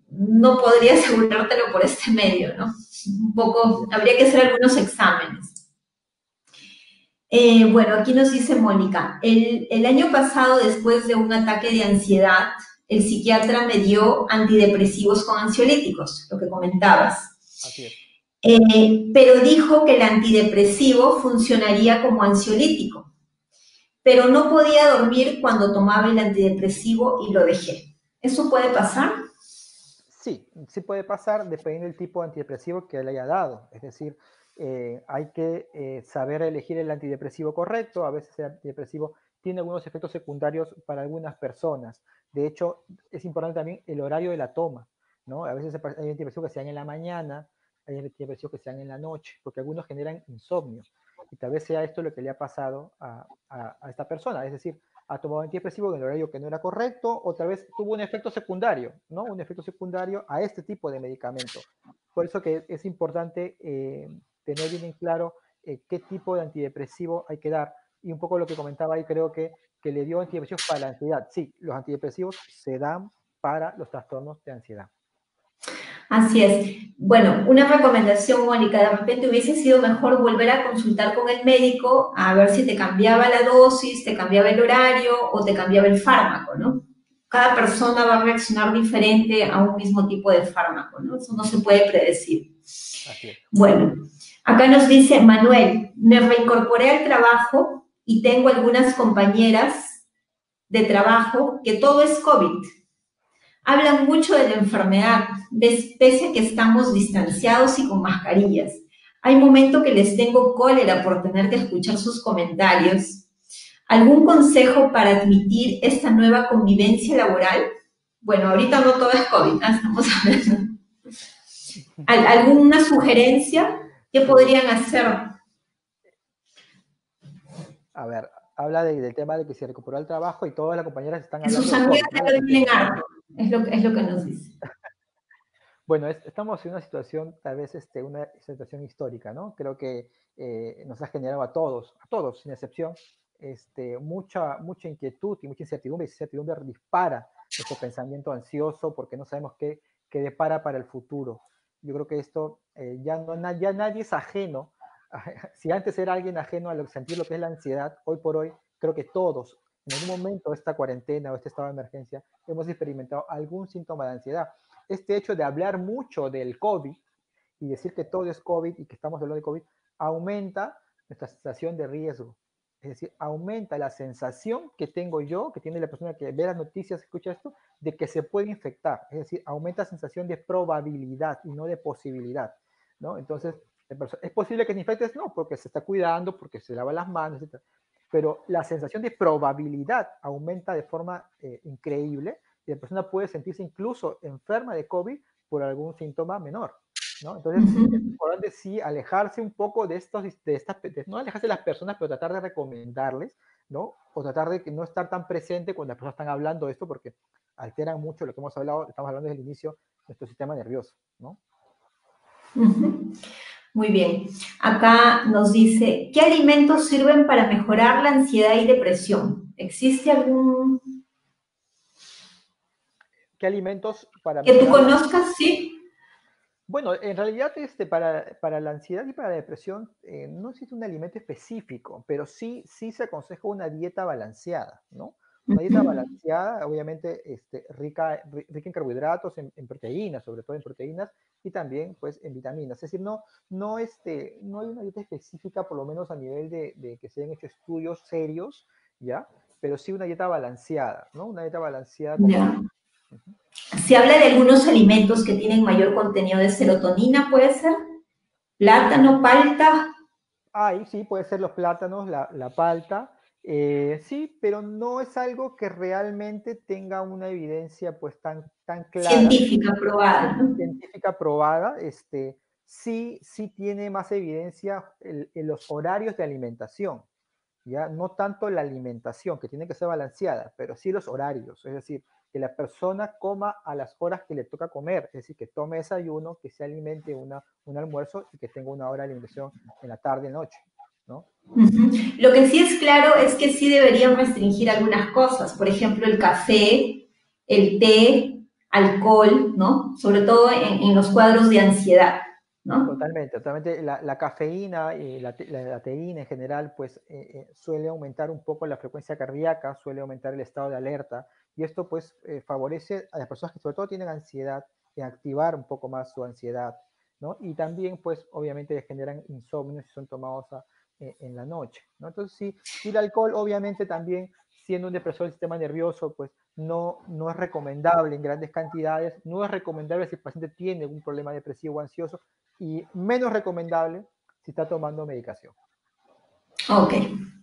no podría asegurártelo por este medio, ¿no? Un poco, habría que hacer algunos exámenes. Bueno, aquí nos dice Mónica, el año pasado, después de un ataque de ansiedad, el psiquiatra me dio antidepresivos con ansiolíticos, lo que comentabas. Así es. Pero dijo que el antidepresivo funcionaría como ansiolítico, pero no podía dormir cuando tomaba el antidepresivo y lo dejé. ¿Eso puede pasar? Sí, sí puede pasar dependiendo del tipo de antidepresivo que le haya dado. Es decir, hay que saber elegir el antidepresivo correcto. A veces el antidepresivo tiene algunos efectos secundarios para algunas personas. De hecho, es importante también el horario de la toma, ¿no? A veces hay antidepresivos que se dan en la mañana, hay antidepresivos que se dan en la noche, porque algunos generan insomnio. Y tal vez sea esto lo que le ha pasado a esta persona. Es decir, ha tomado antidepresivo en el horario que no era correcto, o tal vez tuvo un efecto secundario, ¿no? Un efecto secundario a este tipo de medicamento. Por eso que es importante tener bien en claro qué tipo de antidepresivo hay que dar. Y un poco lo que comentaba ahí, creo que le dio antidepresivos para la ansiedad. Sí, los antidepresivos se dan para los trastornos de ansiedad. Así es. Bueno, una recomendación, Mónica, de repente hubiese sido mejor volver a consultar con el médico a ver si te cambiaba la dosis, te cambiaba el horario o te cambiaba el fármaco, ¿no? Cada persona va a reaccionar diferente a un mismo tipo de fármaco, ¿no? Eso no se puede predecir. Así es. Bueno, acá nos dice Manuel, me reincorporé al trabajo y tengo algunas compañeras de trabajo que todo es COVID. Hablan mucho de la enfermedad, pese a que estamos distanciados y con mascarillas. Hay momentos que les tengo cólera por tener que escuchar sus comentarios. ¿Algún consejo para admitir esta nueva convivencia laboral? Bueno, ahorita no todo es COVID, ¿no? Estamos hablando. ¿Alguna sugerencia? ¿Qué podrían hacer? A ver, habla del tema de que se recuperó el trabajo y todas las compañeras están hablando Sus de amigas COVID, ¿no? ya lo tienen harto, es lo que nos dice. Bueno, estamos en una situación, tal vez una situación histórica, ¿no? Creo que nos ha generado a todos, sin excepción, mucha inquietud y mucha incertidumbre. Y esa incertidumbre dispara nuestro pensamiento ansioso porque no sabemos qué depara para el futuro. Yo creo que esto ya nadie es ajeno. Si antes era alguien ajeno a sentir lo que es la ansiedad, hoy por hoy creo que todos, en algún momento de esta cuarentena o este estado de emergencia, hemos experimentado algún síntoma de ansiedad. Este hecho de hablar mucho del COVID y decir que todo es COVID y que estamos hablando de COVID, aumenta nuestra sensación de riesgo. Es decir, aumenta la sensación que tengo yo, que tiene la persona que ve las noticias, escucha esto, de que se puede infectar. Es decir, aumenta la sensación de probabilidad y no de posibilidad, ¿no? Entonces, ¿es posible que te infectes? No, porque se está cuidando, porque se lava las manos, etc. Pero la sensación de probabilidad aumenta de forma increíble y la persona puede sentirse incluso enferma de COVID por algún síntoma menor, ¿no? Entonces, es importante sí alejarse un poco no alejarse de las personas, pero tratar de recomendarles, ¿no? O tratar de no estar tan presente cuando las personas están hablando de esto, porque alteran mucho lo que hemos hablado, estamos hablando desde el inicio, nuestro sistema nervioso, ¿no? Muy bien. Acá nos dice, ¿qué alimentos sirven para mejorar la ansiedad y depresión? ¿Existe algún ¿Qué alimentos para que tú mejorar la... conozcas? Sí. Bueno, en realidad para la ansiedad y para la depresión no existe un alimento específico, pero sí se aconseja una dieta balanceada, ¿no? Una dieta balanceada, obviamente rica en carbohidratos, en proteínas, sobre todo en proteínas, y también pues en vitaminas. Es decir, no hay una dieta específica, por lo menos a nivel de que se hayan hecho estudios serios, ¿ya? Pero sí una dieta balanceada, ¿no? Una dieta balanceada con... Ya. Se habla de algunos alimentos que tienen mayor contenido de serotonina, ¿puede ser? Plátano, palta. Ahí sí, puede ser los plátanos, la palta, Sí, pero no es algo que realmente tenga una evidencia pues tan clara, Científica probada, ¿no? científica probada. Sí tiene más evidencia en los horarios de alimentación, ¿ya? No tanto la alimentación, que tiene que ser balanceada, pero sí los horarios, es decir, que la persona coma a las horas que le toca comer, es decir, que tome desayuno, que se alimente un almuerzo y que tenga una hora de alimentación en la tarde, noche, ¿no? Ujú. Lo que sí es claro es que sí deberían restringir algunas cosas, por ejemplo, el café, el té, alcohol, ¿no? Sobre todo en los cuadros de ansiedad, ¿no? Totalmente, totalmente. La cafeína y la teína en general, pues suele aumentar un poco la frecuencia cardíaca, suele aumentar el estado de alerta, y esto pues favorece a las personas que sobre todo tienen ansiedad, en activar un poco más su ansiedad, ¿no? Y también pues obviamente generan insomnio si son tomados en la noche, ¿no? Entonces sí, y el alcohol obviamente también, siendo un depresor del sistema nervioso, pues no es recomendable en grandes cantidades, no es recomendable si el paciente tiene un problema depresivo o ansioso, y menos recomendable si está tomando medicación. Ok,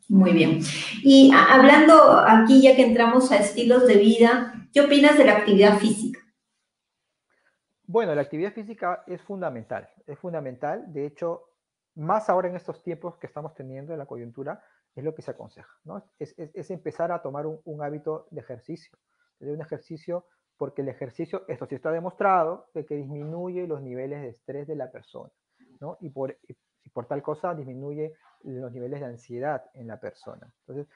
muy bien. Y hablando aquí, ya que entramos a estilos de vida, ¿qué opinas de la actividad física? Bueno, la actividad física es fundamental, es fundamental. De hecho, más ahora en estos tiempos que estamos teniendo en la coyuntura, es lo que se aconseja, ¿no? Es empezar a tomar un hábito de un ejercicio, porque el ejercicio, esto sí está demostrado, de que disminuye los niveles de estrés de la persona, ¿no? Y por tal cosa disminuye los niveles de ansiedad en la persona. Entonces,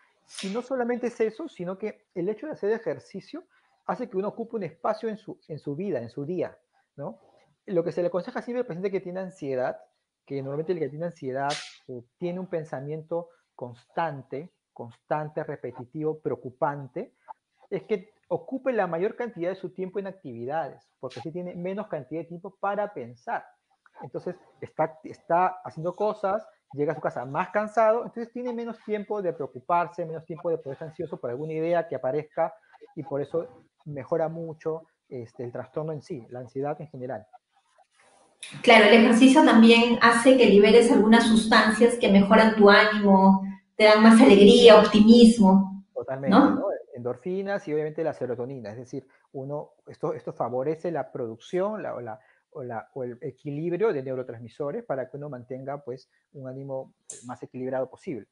y no solamente es eso, sino que el hecho de hacer ejercicio hace que uno ocupe un espacio en su vida, en su día, ¿no? Lo que se le aconseja siempre al paciente que tiene ansiedad, que normalmente el que tiene ansiedad tiene un pensamiento constante, repetitivo, preocupante, es que ocupe la mayor cantidad de su tiempo en actividades, porque así tiene menos cantidad de tiempo para pensar. Entonces está haciendo cosas, llega a su casa más cansado, entonces tiene menos tiempo de preocuparse, menos tiempo de ponerse ansioso por alguna idea que aparezca, y por eso mejora mucho el trastorno en sí, la ansiedad en general. Claro, el ejercicio también hace que liberes algunas sustancias que mejoran tu ánimo, te dan más alegría, optimismo, Totalmente, ¿no? ¿no? Endorfinas y obviamente la serotonina, es decir, esto favorece la producción o el equilibrio de neurotransmisores para que uno mantenga pues un ánimo más equilibrado posible.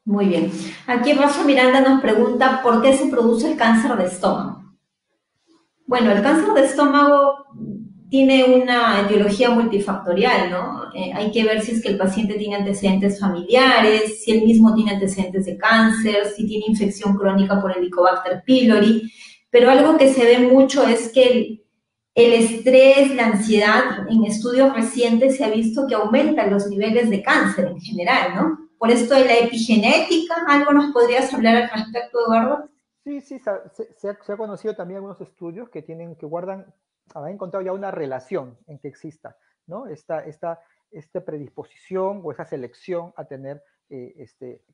Muy bien. Aquí Rosa Miranda nos pregunta por qué se produce el cáncer de estómago. Bueno, el cáncer de estómago tiene una etiología multifactorial, ¿no? Hay que ver si es que el paciente tiene antecedentes familiares, si él mismo tiene antecedentes de cáncer, si tiene infección crónica por Helicobacter pylori, pero algo que se ve mucho es que el estrés, la ansiedad, en estudios recientes se ha visto que aumentan los niveles de cáncer en general, ¿no? Por esto de la epigenética, ¿algo nos podrías hablar al respecto, Eduardo? Sí, sí, se ha conocido también algunos estudios han encontrado ya una relación en que exista, ¿no? Esta predisposición o esa selección a tener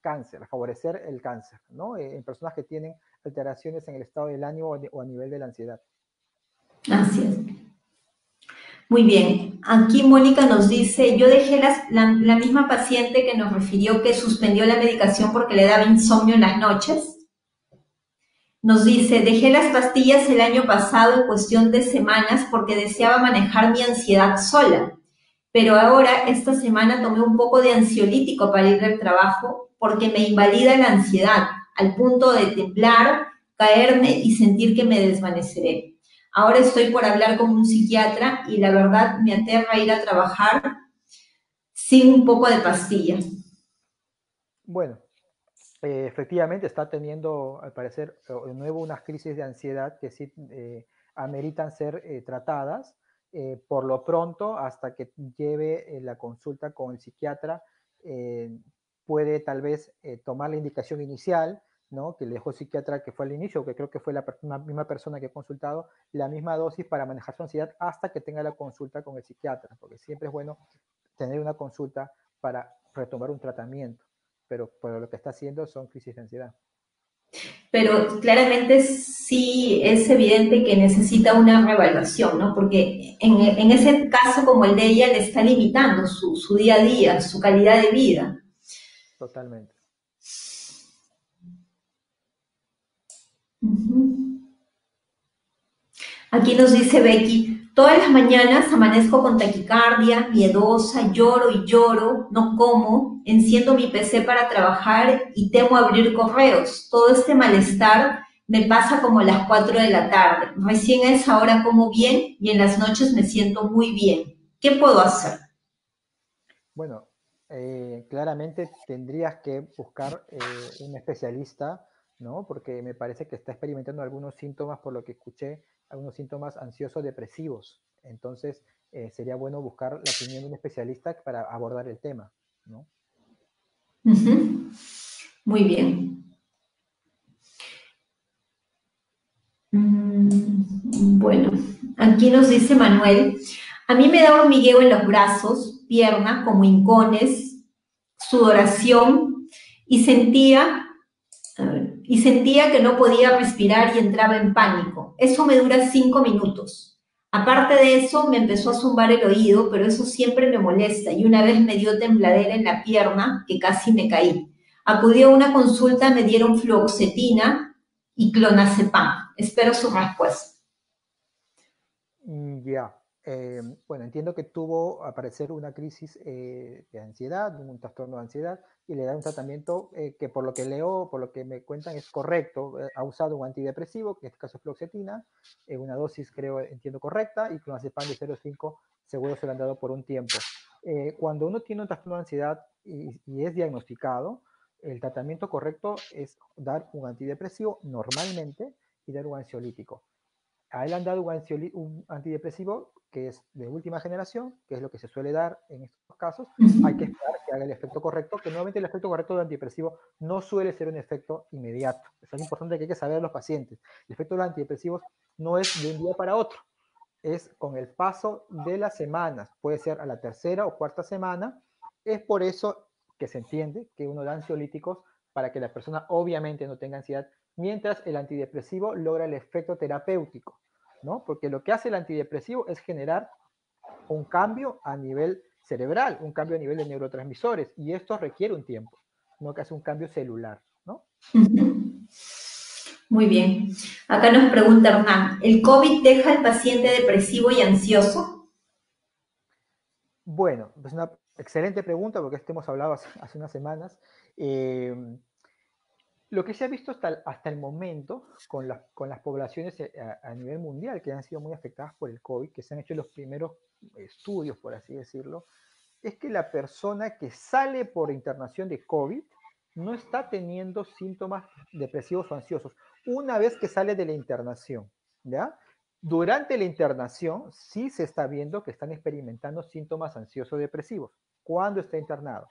cáncer, a favorecer el cáncer, ¿no? En personas que tienen alteraciones en el estado del ánimo o a nivel de la ansiedad. Así es. Muy bien. Aquí Mónica nos dice, yo dejé la misma paciente que nos refirió que suspendió la medicación porque le daba insomnio en las noches. Nos dice, dejé las pastillas el año pasado en cuestión de semanas porque deseaba manejar mi ansiedad sola. Pero ahora, esta semana, tomé un poco de ansiolítico para ir al trabajo porque me invalida la ansiedad, al punto de temblar, caerme y sentir que me desvaneceré. Ahora estoy por hablar con un psiquiatra y la verdad me aterra ir a trabajar sin un poco de pastilla. Bueno, efectivamente está teniendo, al parecer, de nuevo unas crisis de ansiedad que sí ameritan ser tratadas. Por lo pronto, hasta que lleve la consulta con el psiquiatra, eh, puede tal vez tomar la indicación inicial, ¿no? Que le dejó el psiquiatra que fue al inicio, que creo que fue la misma persona que ha consultado, la misma dosis para manejar su ansiedad hasta que tenga la consulta con el psiquiatra, porque siempre es bueno tener una consulta para retomar un tratamiento, pero lo que está haciendo son crisis de ansiedad. Pero claramente sí es evidente que necesita una reevaluación, ¿no? Porque en ese caso como el de ella le está limitando su día a día, su calidad de vida. Totalmente. Aquí nos dice Becky, todas las mañanas amanezco con taquicardia, miedosa, lloro y lloro, no como, enciendo mi PC para trabajar y temo abrir correos. Todo este malestar me pasa como a las 4 de la tarde. Recién a esa hora como bien y en las noches me siento muy bien. ¿Qué puedo hacer? Bueno, claramente tendrías que buscar un especialista, ¿no? Porque me parece que está experimentando algunos síntomas, por lo que escuché, algunos síntomas ansiosos depresivos. Entonces, sería bueno buscar la opinión de un especialista para abordar el tema, ¿no? Muy bien. Bueno, aquí nos dice Manuel, a mí me da hormigueo en los brazos, piernas, como hincones, sudoración y sentía que no podía respirar y entraba en pánico. Eso me dura 5 minutos. Aparte de eso, me empezó a zumbar el oído, pero eso siempre me molesta y una vez me dio tembladera en la pierna que casi me caí. Acudí a una consulta, me dieron fluoxetina y clonazepam. Espero su respuesta. Ya. Bueno, entiendo que tuvo a parecer una crisis de ansiedad, un trastorno de ansiedad, y le da un tratamiento que por lo que leo, por lo que me cuentan, es correcto. Ha usado un antidepresivo, que en este caso es fluoxetina, una dosis creo, entiendo correcta, y clonazepam de 0,5 seguro se lo han dado por un tiempo. Cuando uno tiene un trastorno de ansiedad y es diagnosticado, el tratamiento correcto es dar un antidepresivo normalmente y dar un ansiolítico. A él han dado un antidepresivo que es de última generación, que es lo que se suele dar en estos casos. Hay que esperar que haga el efecto correcto, que nuevamente el efecto correcto del antidepresivo no suele ser un efecto inmediato. Eso es importante que hay que saber a los pacientes. El efecto de los antidepresivos no es de un día para otro, es con el paso de las semanas, puede ser a la tercera o cuarta semana. Es por eso que se entiende que uno da ansiolíticos para que la persona obviamente no tenga ansiedad, mientras el antidepresivo logra el efecto terapéutico, ¿no? Porque lo que hace el antidepresivo es generar un cambio a nivel cerebral, un cambio a nivel de neurotransmisores, y esto requiere un tiempo, no que hace un cambio celular, ¿no? Muy bien. Acá nos pregunta Hernán, ¿el COVID deja al paciente depresivo y ansioso? Bueno, pues una excelente pregunta, porque esto hemos hablado hace unas semanas. Lo que se ha visto hasta el momento con las poblaciones a nivel mundial que han sido muy afectadas por el COVID, que se han hecho los primeros estudios, por así decirlo, es que la persona que sale por internación de COVID no está teniendo síntomas depresivos o ansiosos una vez que sale de la internación, ¿ya? Durante la internación sí se está viendo que están experimentando síntomas ansiosos depresivos cuando está internado.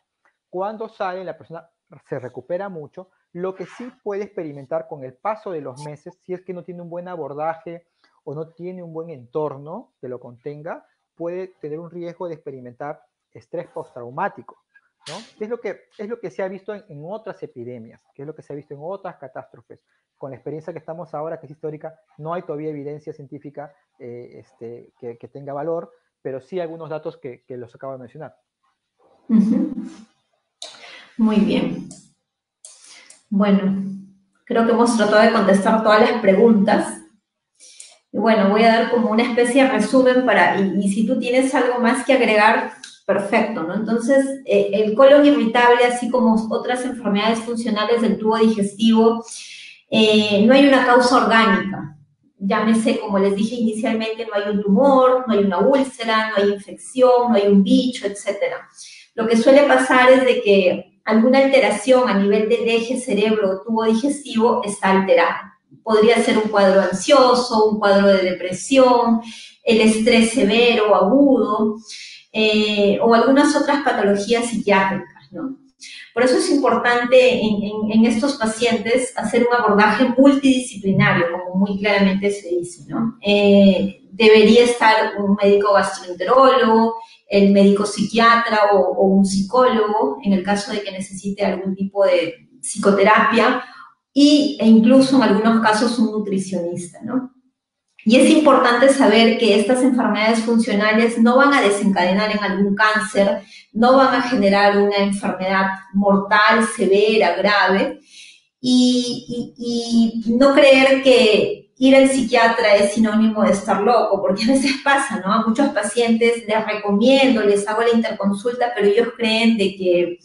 Cuando sale, la persona se recupera mucho. Lo que sí puede experimentar con el paso de los meses, si es que no tiene un buen abordaje o no tiene un buen entorno que lo contenga, puede tener un riesgo de experimentar estrés postraumático, ¿no? Es lo que se ha visto en otras epidemias, que es lo que se ha visto en otras catástrofes. Con la experiencia que estamos ahora, que es histórica, no hay todavía evidencia científica que tenga valor, pero sí algunos datos que los acabo de mencionar. Muy bien. Bueno, creo que hemos tratado de contestar todas las preguntas. Y bueno, voy a dar como una especie de resumen y si tú tienes algo más que agregar, perfecto, ¿no? Entonces, el colon irritable, así como otras enfermedades funcionales del tubo digestivo, no hay una causa orgánica. Llámese, como les dije inicialmente, no hay un tumor, no hay una úlcera, no hay infección, no hay un bicho, etc. Lo que suele pasar es de que alguna alteración a nivel del eje cerebro o tubo digestivo está alterada. Podría ser un cuadro ansioso, un cuadro de depresión, el estrés severo o agudo, o algunas otras patologías psiquiátricas, ¿no? Por eso es importante en estos pacientes hacer un abordaje multidisciplinario, como muy claramente se dice, ¿no? Debería estar un médico gastroenterólogo, el médico psiquiatra o un psicólogo, en el caso de que necesite algún tipo de psicoterapia, e incluso en algunos casos un nutricionista, ¿no? Y es importante saber que estas enfermedades funcionales no van a desencadenar en algún cáncer, no van a generar una enfermedad mortal, severa, grave, y no creer que ir al psiquiatra es sinónimo de estar loco, porque a veces pasa, ¿no? A muchos pacientes les recomiendo, les hago la interconsulta, pero ellos creen que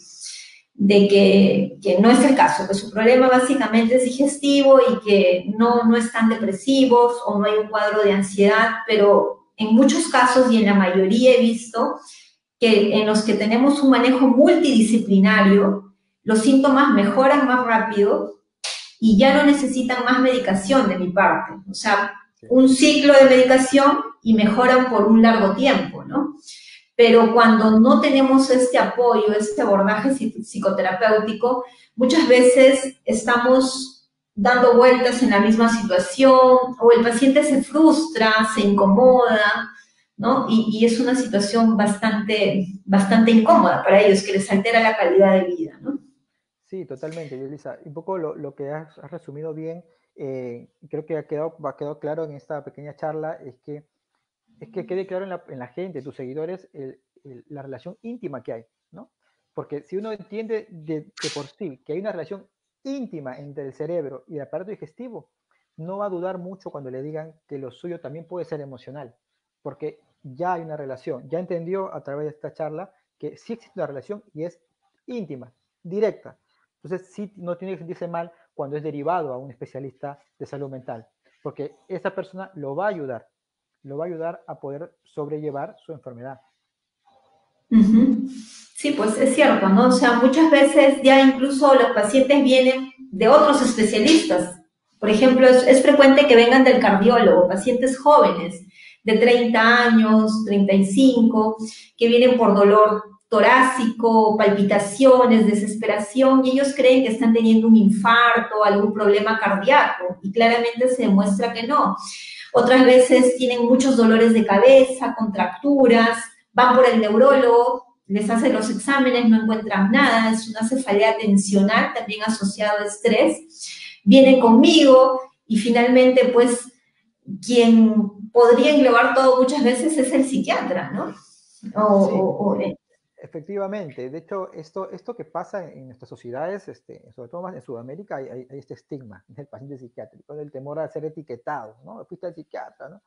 no es el caso, que su problema básicamente es digestivo y que no están depresivos o no hay un cuadro de ansiedad, pero en muchos casos y en la mayoría he visto que en los que tenemos un manejo multidisciplinario, los síntomas mejoran más rápido y ya no necesitan más medicación de mi parte. O sea, Sí. un ciclo de medicación y mejoran por un largo tiempo, ¿no? Pero cuando no tenemos este apoyo, este abordaje psicoterapéutico, muchas veces estamos dando vueltas en la misma situación o el paciente se frustra, se incomoda, ¿no? Y es una situación bastante incómoda para ellos, que les altera la calidad de vida, ¿no? Sí, totalmente, Yulisa. Un poco lo que has resumido bien, creo que ha quedado claro en esta pequeña charla, es que quede claro en la gente, tus seguidores, la relación íntima que hay, ¿no? Porque si uno entiende de por sí que hay una relación íntima entre el cerebro y el aparato digestivo, no va a dudar mucho cuando le digan que lo suyo también puede ser emocional, porque ya hay una relación, ya entendió a través de esta charla que sí existe una relación y es íntima, directa. Entonces sí no tiene que sentirse mal cuando es derivado a un especialista de salud mental, porque esa persona lo va a ayudar a poder sobrellevar su enfermedad. Ujú. Sí, pues es cierto, ¿no? O sea, muchas veces ya incluso los pacientes vienen de otros especialistas. Por ejemplo, es frecuente que vengan del cardiólogo, pacientes jóvenes de 30 años, 35, que vienen por dolor torácico, palpitaciones, desesperación, y ellos creen que están teniendo un infarto, algún problema cardíaco, y claramente se demuestra que no. Otras veces tienen muchos dolores de cabeza, contracturas, van por el neurólogo, les hace los exámenes, no encuentran nada, es una cefalea tensional también asociada a estrés, vienen conmigo y finalmente pues quien podría englobar todo muchas veces es el psiquiatra, ¿no? O, Sí, o, o, efectivamente. De hecho, esto que pasa en nuestras sociedades, sobre todo más en Sudamérica, hay este estigma del paciente psiquiátrico, del temor a ser etiquetado, ¿no? Fuiste al psiquiatra, ¿no?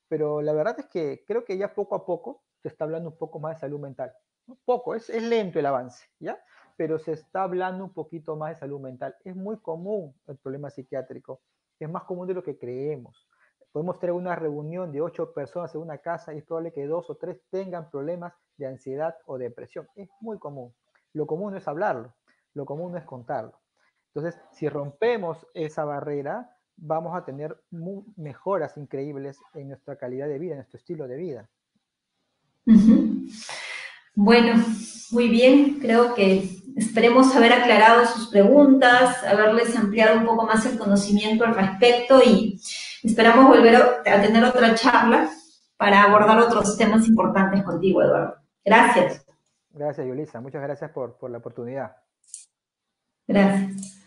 Pero la verdad es que creo que ya poco a poco se está hablando un poco más de salud mental. ¿No? Poco, es lento el avance, ¿ya? Pero se está hablando un poquito más de salud mental. Es muy común el problema psiquiátrico, es más común de lo que creemos. Podemos tener una reunión de 8 personas en una casa y es probable que 2 o 3 tengan problemas de ansiedad o depresión. Es muy común. Lo común no es hablarlo, lo común no es contarlo. Entonces, si rompemos esa barrera, vamos a tener mejoras increíbles en nuestra calidad de vida, en nuestro estilo de vida. uh-huh. Bueno, muy bien, creo que esperemos haber aclarado sus preguntas, haberles ampliado un poco más el conocimiento al respecto y esperamos volver a tener otra charla para abordar Yulisa, otros temas importantes contigo, Eduardo. Gracias. gracias Yulisa, muchas gracias por la oportunidad. Gracias.